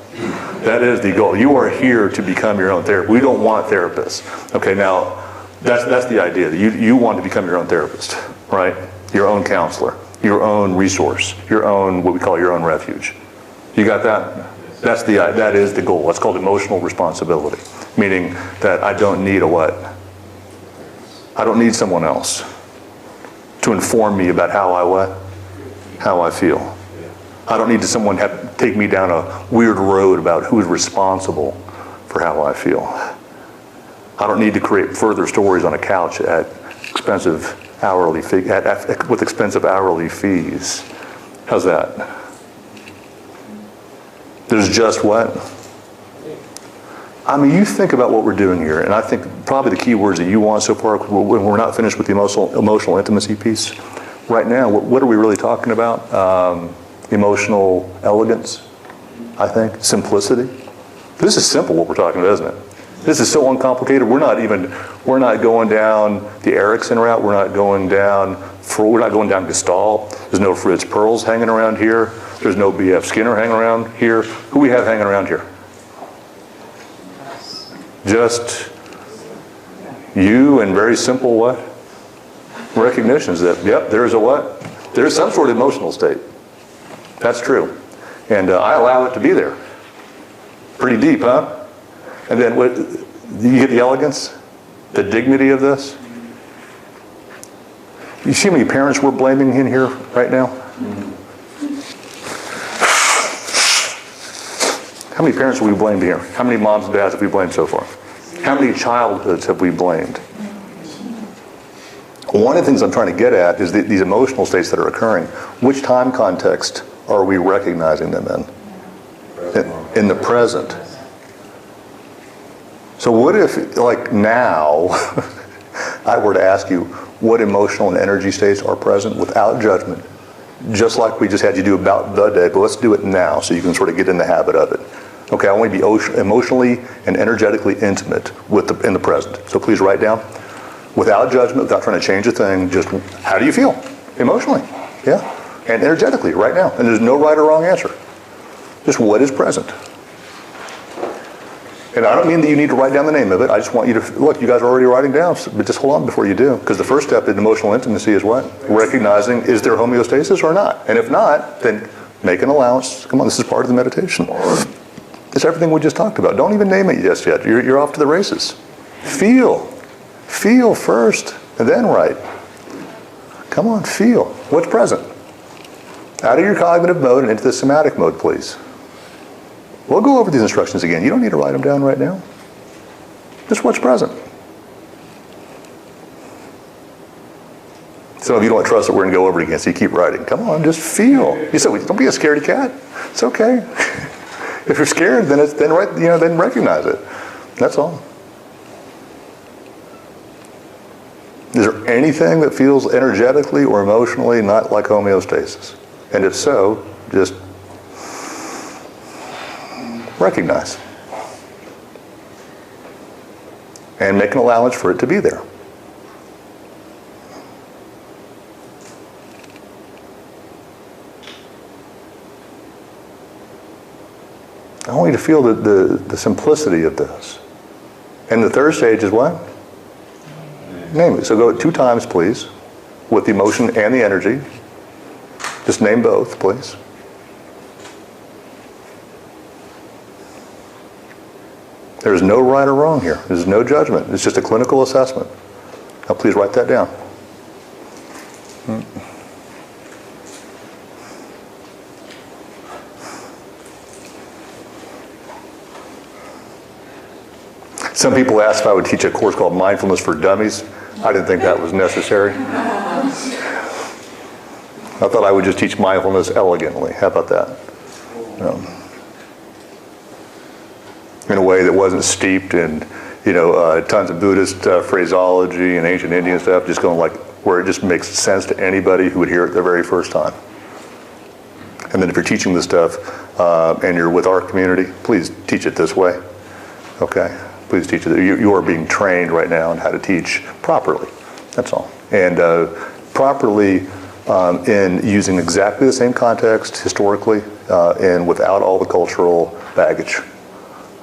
That is the goal. You are here to become your own therapist. We don't want therapists. Okay, now, that's the idea. You want to become your own therapist, right? Your own counselor, your own resource, your own, what we call your own refuge. You got that? That is the goal. It's called emotional responsibility, meaning that I don't need a what? I don't need someone else to inform me about how I feel. I don't need someone take me down a weird road about who is responsible for how I feel. I don't need to create further stories on a couch at expensive hourly with expensive hourly fees. How's that? There's just what? I mean, you think about what we're doing here, and I think probably the key words that you want so far, when we're not finished with the emotional intimacy piece, right now, what are we really talking about? Emotional elegance, I think. Simplicity. This is simple what we're talking about, isn't it? This is so uncomplicated. We're not going down the Erickson route. We're not going down Gestalt. There's no Fritz Perls hanging around here. There's no B.F. Skinner hanging around here. Who we have hanging around here? Just you and very simple what? Recognitions that, yep, there's a what? There's some sort of emotional state. That's true. And I allow it to be there. Pretty deep, huh? And then what? You get the elegance? The dignity of this? You see how many parents we're blaming in here right now? How many parents have we blamed here? How many moms and dads have we blamed so far? How many childhoods have we blamed? One of the things I'm trying to get at is these emotional states that are occurring. Which time context are we recognizing them in? In the present. So what if, like now, I were to ask you what emotional and energy states are present without judgment just like we just had you do about the day, but let's do it now so you can sort of get in the habit of it. Okay, I want you to be emotionally and energetically intimate in the present. So please write down, without judgment, without trying to change a thing, just how do you feel emotionally? Yeah, and energetically right now. And there's no right or wrong answer. Just what is present. And I don't mean that you need to write down the name of it. I just want you to, look, you guys are already writing down, but just hold on before you do. Because the first step in emotional intimacy is what? Recognizing, is there homeostasis or not? And if not, then make an allowance. Come on, this is part of the meditation. It's everything we just talked about. Don't even name it just yet. You're off to the races. Feel. Feel first, and then write. Come on, feel. What's present? Out of your cognitive mode and into the somatic mode, please. We'll go over these instructions again. You don't need to write them down right now. Just what's present. Some of you don't trust that we're going to go over it again, so you keep writing. Come on, just feel. You said, don't be a scaredy cat. It's okay. If you're scared, then then recognize it. That's all. Is there anything that feels energetically or emotionally not like homeostasis? And if so, just recognize. And make an allowance for it to be there. I want you to feel the simplicity of this. And the third stage is what? Name it. So go 2 times, please, with the emotion and the energy. Just name both, please. There's no right or wrong here. There's no judgment. It's just a clinical assessment. Now please write that down. Some people asked if I would teach a course called Mindfulness for Dummies. I didn't think that was necessary. I thought I would just teach mindfulness elegantly. How about that? In a way that wasn't steeped in, tons of Buddhist phraseology and ancient Indian stuff, just going like where it just makes sense to anybody who would hear it the very first time. And then if you're teaching this stuff and you're with our community, please teach it this way. Okay? Please teach it. You are being trained right now on how to teach properly. That's all. And properly in using exactly the same context historically and without all the cultural baggage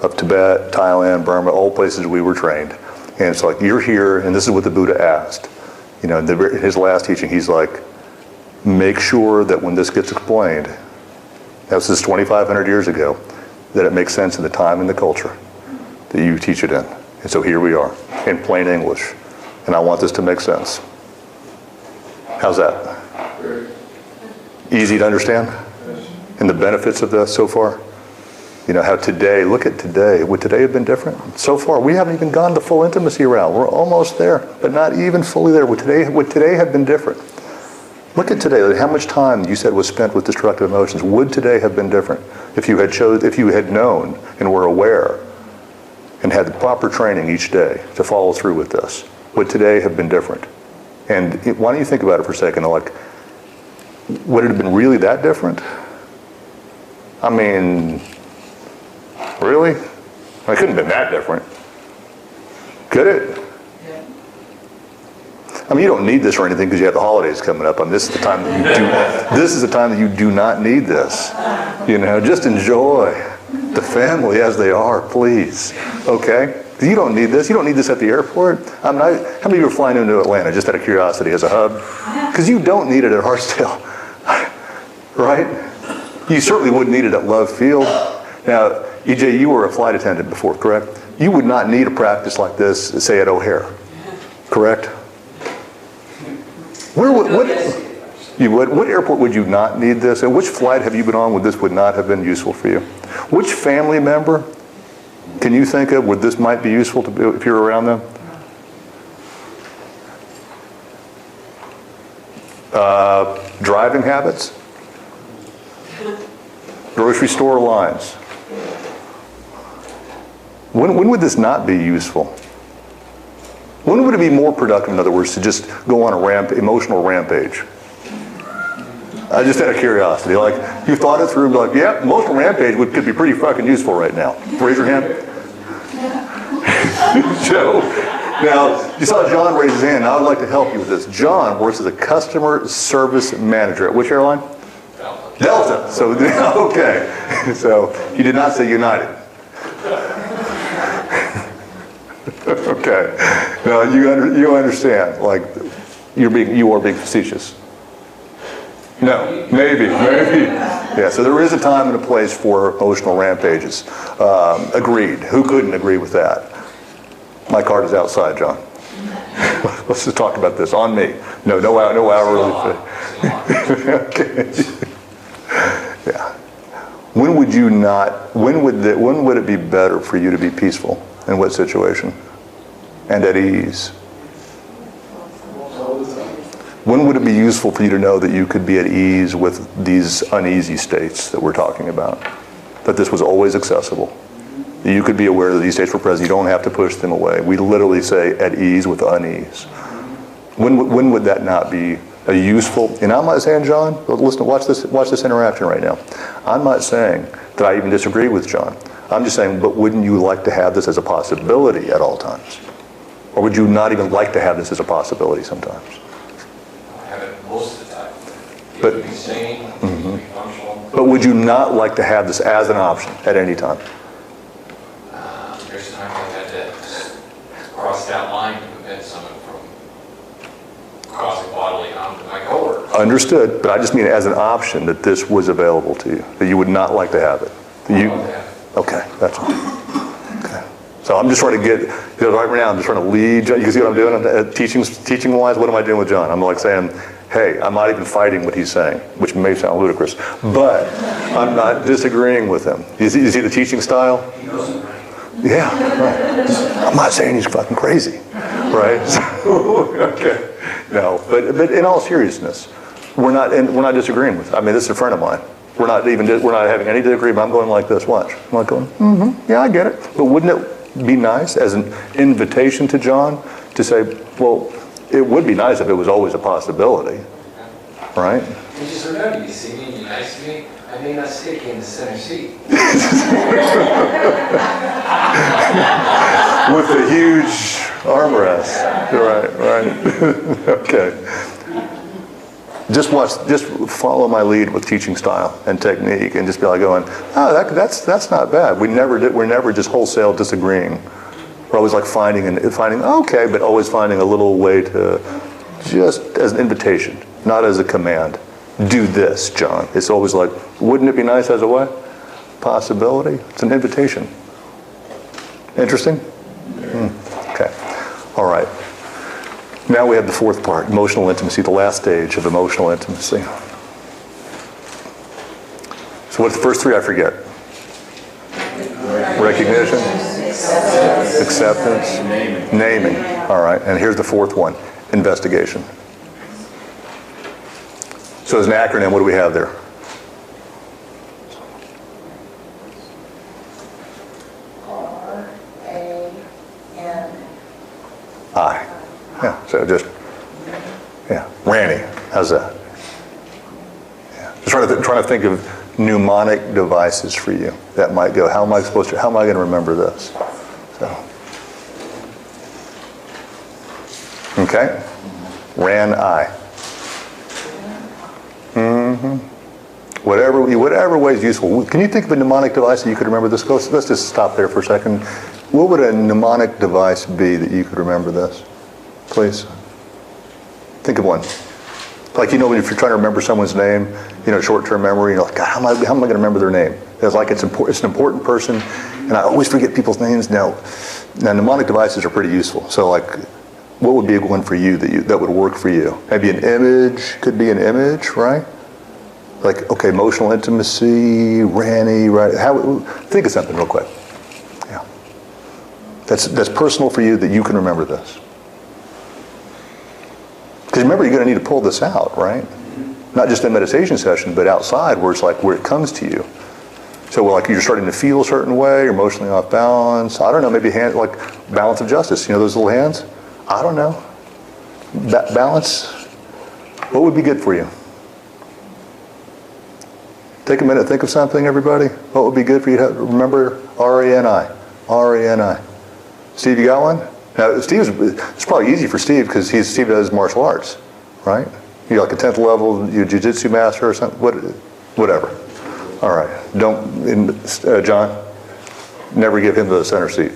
of Tibet, Thailand, Burma, all places we were trained. And it's like, you're here, and this is what the Buddha asked. In his last teaching, he's like, make sure that when this gets explained, that was just 2,500 years ago, that it makes sense in the time and the culture that you teach it in. And so here we are, in plain English. And I want this to make sense. How's that? Easy to understand? And the benefits of this so far? How today, look at today. Would today have been different? So far, we haven't even gone the full intimacy route. We're almost there, but not even fully there. Would today have been different? Look at today. How much time you said was spent with destructive emotions? Would today have been different if you had known and were aware and had the proper training each day to follow through with this? Would today have been different? And why don't you think about it for a second? Like, would it have been really that different? I mean, really? It couldn't have been that different. Could it? Yeah. I mean, you don't need this or anything because you have the holidays coming up. This is the time that you do. This is the time that you do not need this. Just enjoy the family as they are, please. Okay? You don't need this. You don't need this at the airport. How many of you are flying into Atlanta just out of curiosity as a hub? Because you don't need it at Hartsdale, right? You certainly wouldn't need it at Love Field. Now, EJ, you were a flight attendant before, correct? You would not need a practice like this, say, at O'Hare, correct? What airport would you not need this? And which flight have you been on where this would not have been useful for you? Which family member can you think of where this might be useful to if you're around them? Driving habits? Grocery store lines? When would this not be useful? When would it be more productive, in other words, to just go on a emotional rampage? I just out of curiosity, like, you thought it through, like, yeah, emotional rampage could be pretty fucking useful right now. Raise your hand. Joe. Now, you saw John raise his hand. I would like to help you with this. John works as a customer service manager at which airline? Delta. So, okay. So, he did not say United. Okay. Now, you understand, like, you are being facetious. No, maybe. Yeah, so there is a time and a place for emotional rampages. Agreed. Who couldn't agree with that? My card is outside, John. Let's just talk about this. On me. No hourly fee. Okay. Yeah. When would it be better for you to be peaceful? In what situation? And at ease? When would it be useful for you to know that you could be at ease with these uneasy states that we're talking about? That this was always accessible? That you could be aware that these states were present, you don't have to push them away. We literally say at ease with unease. When would that not be a useful, and I'm not saying, John, listen, watch this interaction right now. I'm not saying that I even disagree with John. I'm just saying, but wouldn't you like to have this as a possibility at all times? Or would you not even like to have this as a possibility sometimes? I have it most of the time. You But- can be sane, you can be functional. But would you not like to have this as an option at any time? There's times I've had to cross that line to prevent someone from causing bodily harm to my coworker. Understood, but I just mean as an option that this was available to you, that you would not like to have it. That you, okay, that's all. Okay. So I'm just trying to get, right now I'm just trying to lead, you can see what I'm doing? Teaching wise, what am I doing with John? I'm like saying, hey, I'm not even fighting what he's saying, which may sound ludicrous, but I'm not disagreeing with him. You see the teaching style? Yeah, right. I'm not saying he's fucking crazy, right? So, okay. No, but in all seriousness, we're not disagreeing with. I mean, this is a friend of mine. We're not having any disagreement. I'm going like this. Watch. I'm like going, yeah, I get it. But wouldn't it be nice as an invitation to John to say, well, it would be nice if it was always a possibility, right? And just remember, you see me, you're nice to me, I may not stick you in the center seat. With the huge armrest. Right. Okay. Just follow my lead with teaching style and technique, and just be like going, oh, that's not bad. We're never just wholesale disagreeing. We're always like finding okay, but always finding a little way to, just as an invitation, not as a command. Do this, John. It's always like, wouldn't it be nice as a what? Possibility. It's an invitation. Interesting? Okay. All right. Now we have the fourth part, emotional intimacy, the last stage of emotional intimacy. So what's the first three? I forget. Recognition, acceptance, naming. All right. And here's the fourth one, investigation. So as an acronym, what do we have there? I. Yeah, so just, yeah, Ranny, how's that? Yeah. Just trying to think of mnemonic devices for you that might go, how am I going to remember this? So, okay, Ran I. Whatever way is useful. Can you think of a mnemonic device that you could remember this? Let's just stop there for a second. What would a mnemonic device be that you could remember this? Please. Think of one. Like, if you're trying to remember someone's name, short-term memory, like, God, how am I going to remember their name? It's like it's an important person, and I always forget people's names. Now mnemonic devices are pretty useful. So, like, what would be one for you that would work for you? Maybe an image, could be an image, right? Like, okay, emotional intimacy, Ranny, right? Think of something real quick. Yeah. That's personal for you that you can remember this. Because remember, you're going to need to pull this out, right? Not just in a meditation session, but outside where it's like where it comes to you. So like you're starting to feel a certain way, you're emotionally off balance. I don't know, maybe like balance of justice. Those little hands? I don't know. Balance? What would be good for you? Take a minute, think of something, everybody. What would be good for you to remember? R-A-N-I. R-A-N-I. Steve, you got one? Now, it's probably easy for Steve because Steve does martial arts, right? You're like a 10th level, you're a jiu-jitsu master or something, whatever. All right. John, never give him the center seat.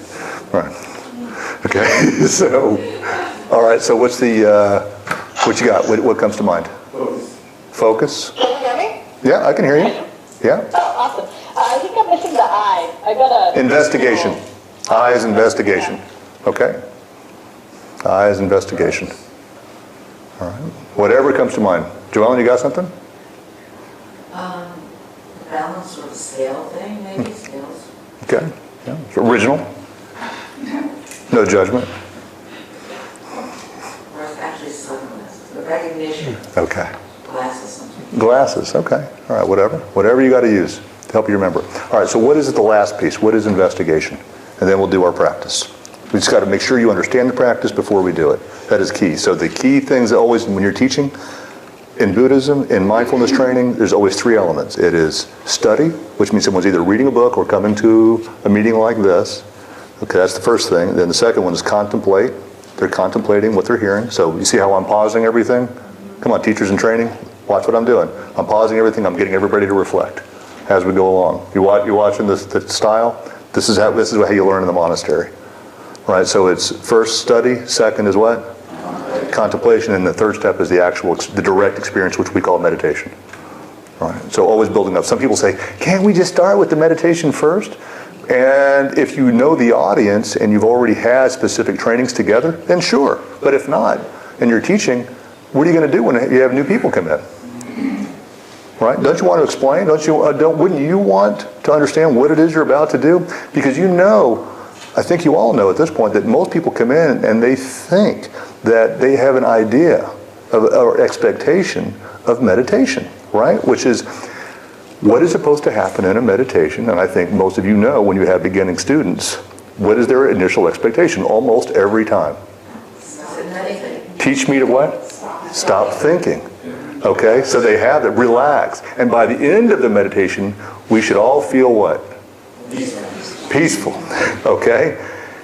All right. Okay. So, all right. So what's what you got? What comes to mind? Focus. Can you hear me? Yeah, I can hear you. Yeah. Oh, awesome. I think I'm missing the I. I got a... Investigation. I is investigation. Okay. I is investigation. All right. Whatever comes to mind. Joellen, you got something? Balance or scale thing, maybe, scales. Okay. Yeah. Original. No judgment. Or it's actually sunglasses, the recognition, Okay. glasses, something. Glasses. Okay. All right. Whatever. Whatever you got to use to help you remember. All right. So what is the last piece? What is investigation? And then we'll do our practice. We just got to make sure you understand the practice before we do it. That is key. So the key things always when you're teaching in Buddhism, in mindfulness training, there's always three elements. It is study, which means someone's either reading a book or coming to a meeting like this. Okay, that's the first thing. Then the second one is contemplate. They're contemplating what they're hearing. So you see how I'm pausing everything? Come on, teachers in training, watch what I'm doing. I'm pausing everything. I'm getting everybody to reflect as we go along. You're watching the style? This is how you learn in the monastery. Right, so it's first study, second is what? Contemplation, and the third step is the direct experience, which we call meditation. Right, so always building up. Some people say, can't we just start with the meditation first? And if you know the audience and you've already had specific trainings together, then sure. But if not, and you're teaching, what are you going to do when you have new people come in? Right? Don't you want to explain? Wouldn't you want to understand what it is you're about to do? Because you know, I think you all know at this point that most people come in and they think that they have an idea or expectation of meditation, right? Which is what is supposed to happen in a meditation. And I think most of you know when you have beginning students, what is their initial expectation almost every time? Teach me to what? Stop thinking. Okay, so they have it, relax. And by the end of the meditation, we should all feel what? Peaceful. Okay?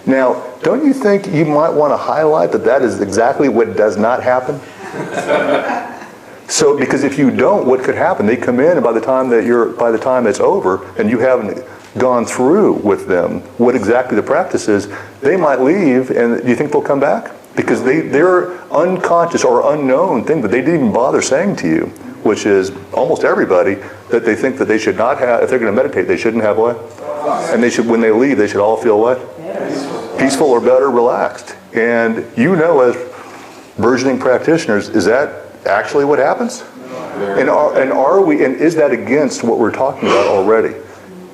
Now, don't you think you might want to highlight that is exactly what does not happen? So, because if you don't, what could happen? They come in, and by the time it's over, and you haven't gone through with them what exactly the practice is, they might leave, and do you think they'll come back? Because their unconscious or unknown thing that they didn't even bother saying to you, which is almost everybody, that they think that they should not have, if they're going to meditate, they shouldn't have what? And they should, when they leave, they should all feel what? Peaceful or better, relaxed. And you know, as burgeoning practitioners, is that actually what happens? And is that against what we're talking about already?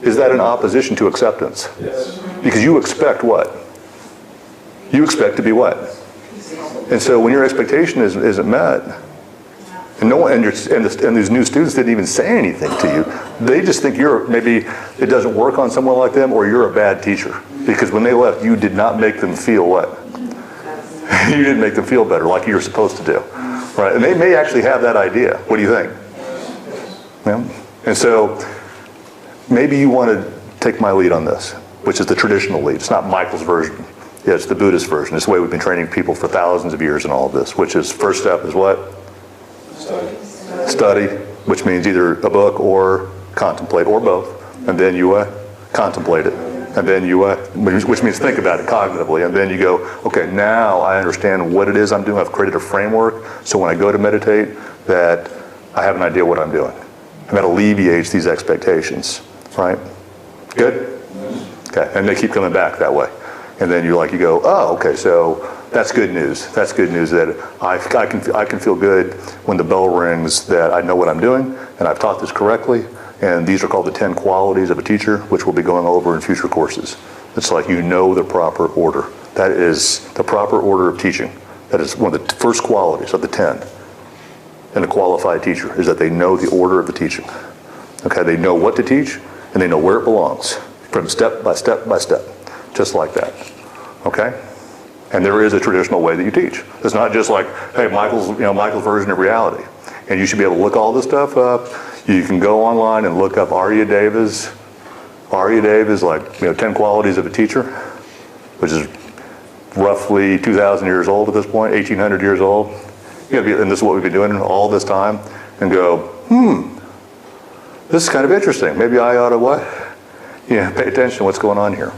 Is that an opposition to acceptance? Yes. Because you expect what? You expect to be what? And so when your expectation isn't met, and no one, and these new students didn't even say anything to you, they just think maybe it doesn't work on someone like them, or you're a bad teacher. Because when they left, you did not make them feel what? You didn't make them feel better, like you're supposed to do. Right? And they may actually have that idea. What do you think? Yeah? And so maybe you want to take my lead on this, which is the traditional lead. It's not Michael's version. Yeah, it's the Buddhist version. It's the way we've been training people for thousands of years in all of this, which is first step is what? Study, which means either a book or contemplate, or both. And then you contemplate it. And then you, which means think about it cognitively. And then you go, okay, now I understand what it is I'm doing. I've created a framework. So when I go to meditate, that I have an idea what I'm doing. And that alleviates these expectations, right? Good? Okay, and they keep coming back that way. And then you go, oh, okay, so that's good news. That's good news that I can feel good when the bell rings that I know what I'm doing and I've taught this correctly. And these are called the 10 qualities of a teacher, which we'll be going over in future courses. It's like you know the proper order. That is the proper order of teaching. That is one of the first qualities of the 10 in a qualified teacher, is that they know the order of the teaching. Okay, they know what to teach and they know where it belongs from step by step by step. Just like that, okay? And there is a traditional way that you teach. It's not just like, hey, Michael's version of reality. And you should be able to look all this stuff up. You can go online and look up Arya Davis. Arya Davis, like, 10 qualities of a teacher, which is roughly 2,000 years old at this point, 1,800 years old. And this is what we've been doing all this time, and go, this is kind of interesting. Maybe I ought to what? Pay attention to what's going on here.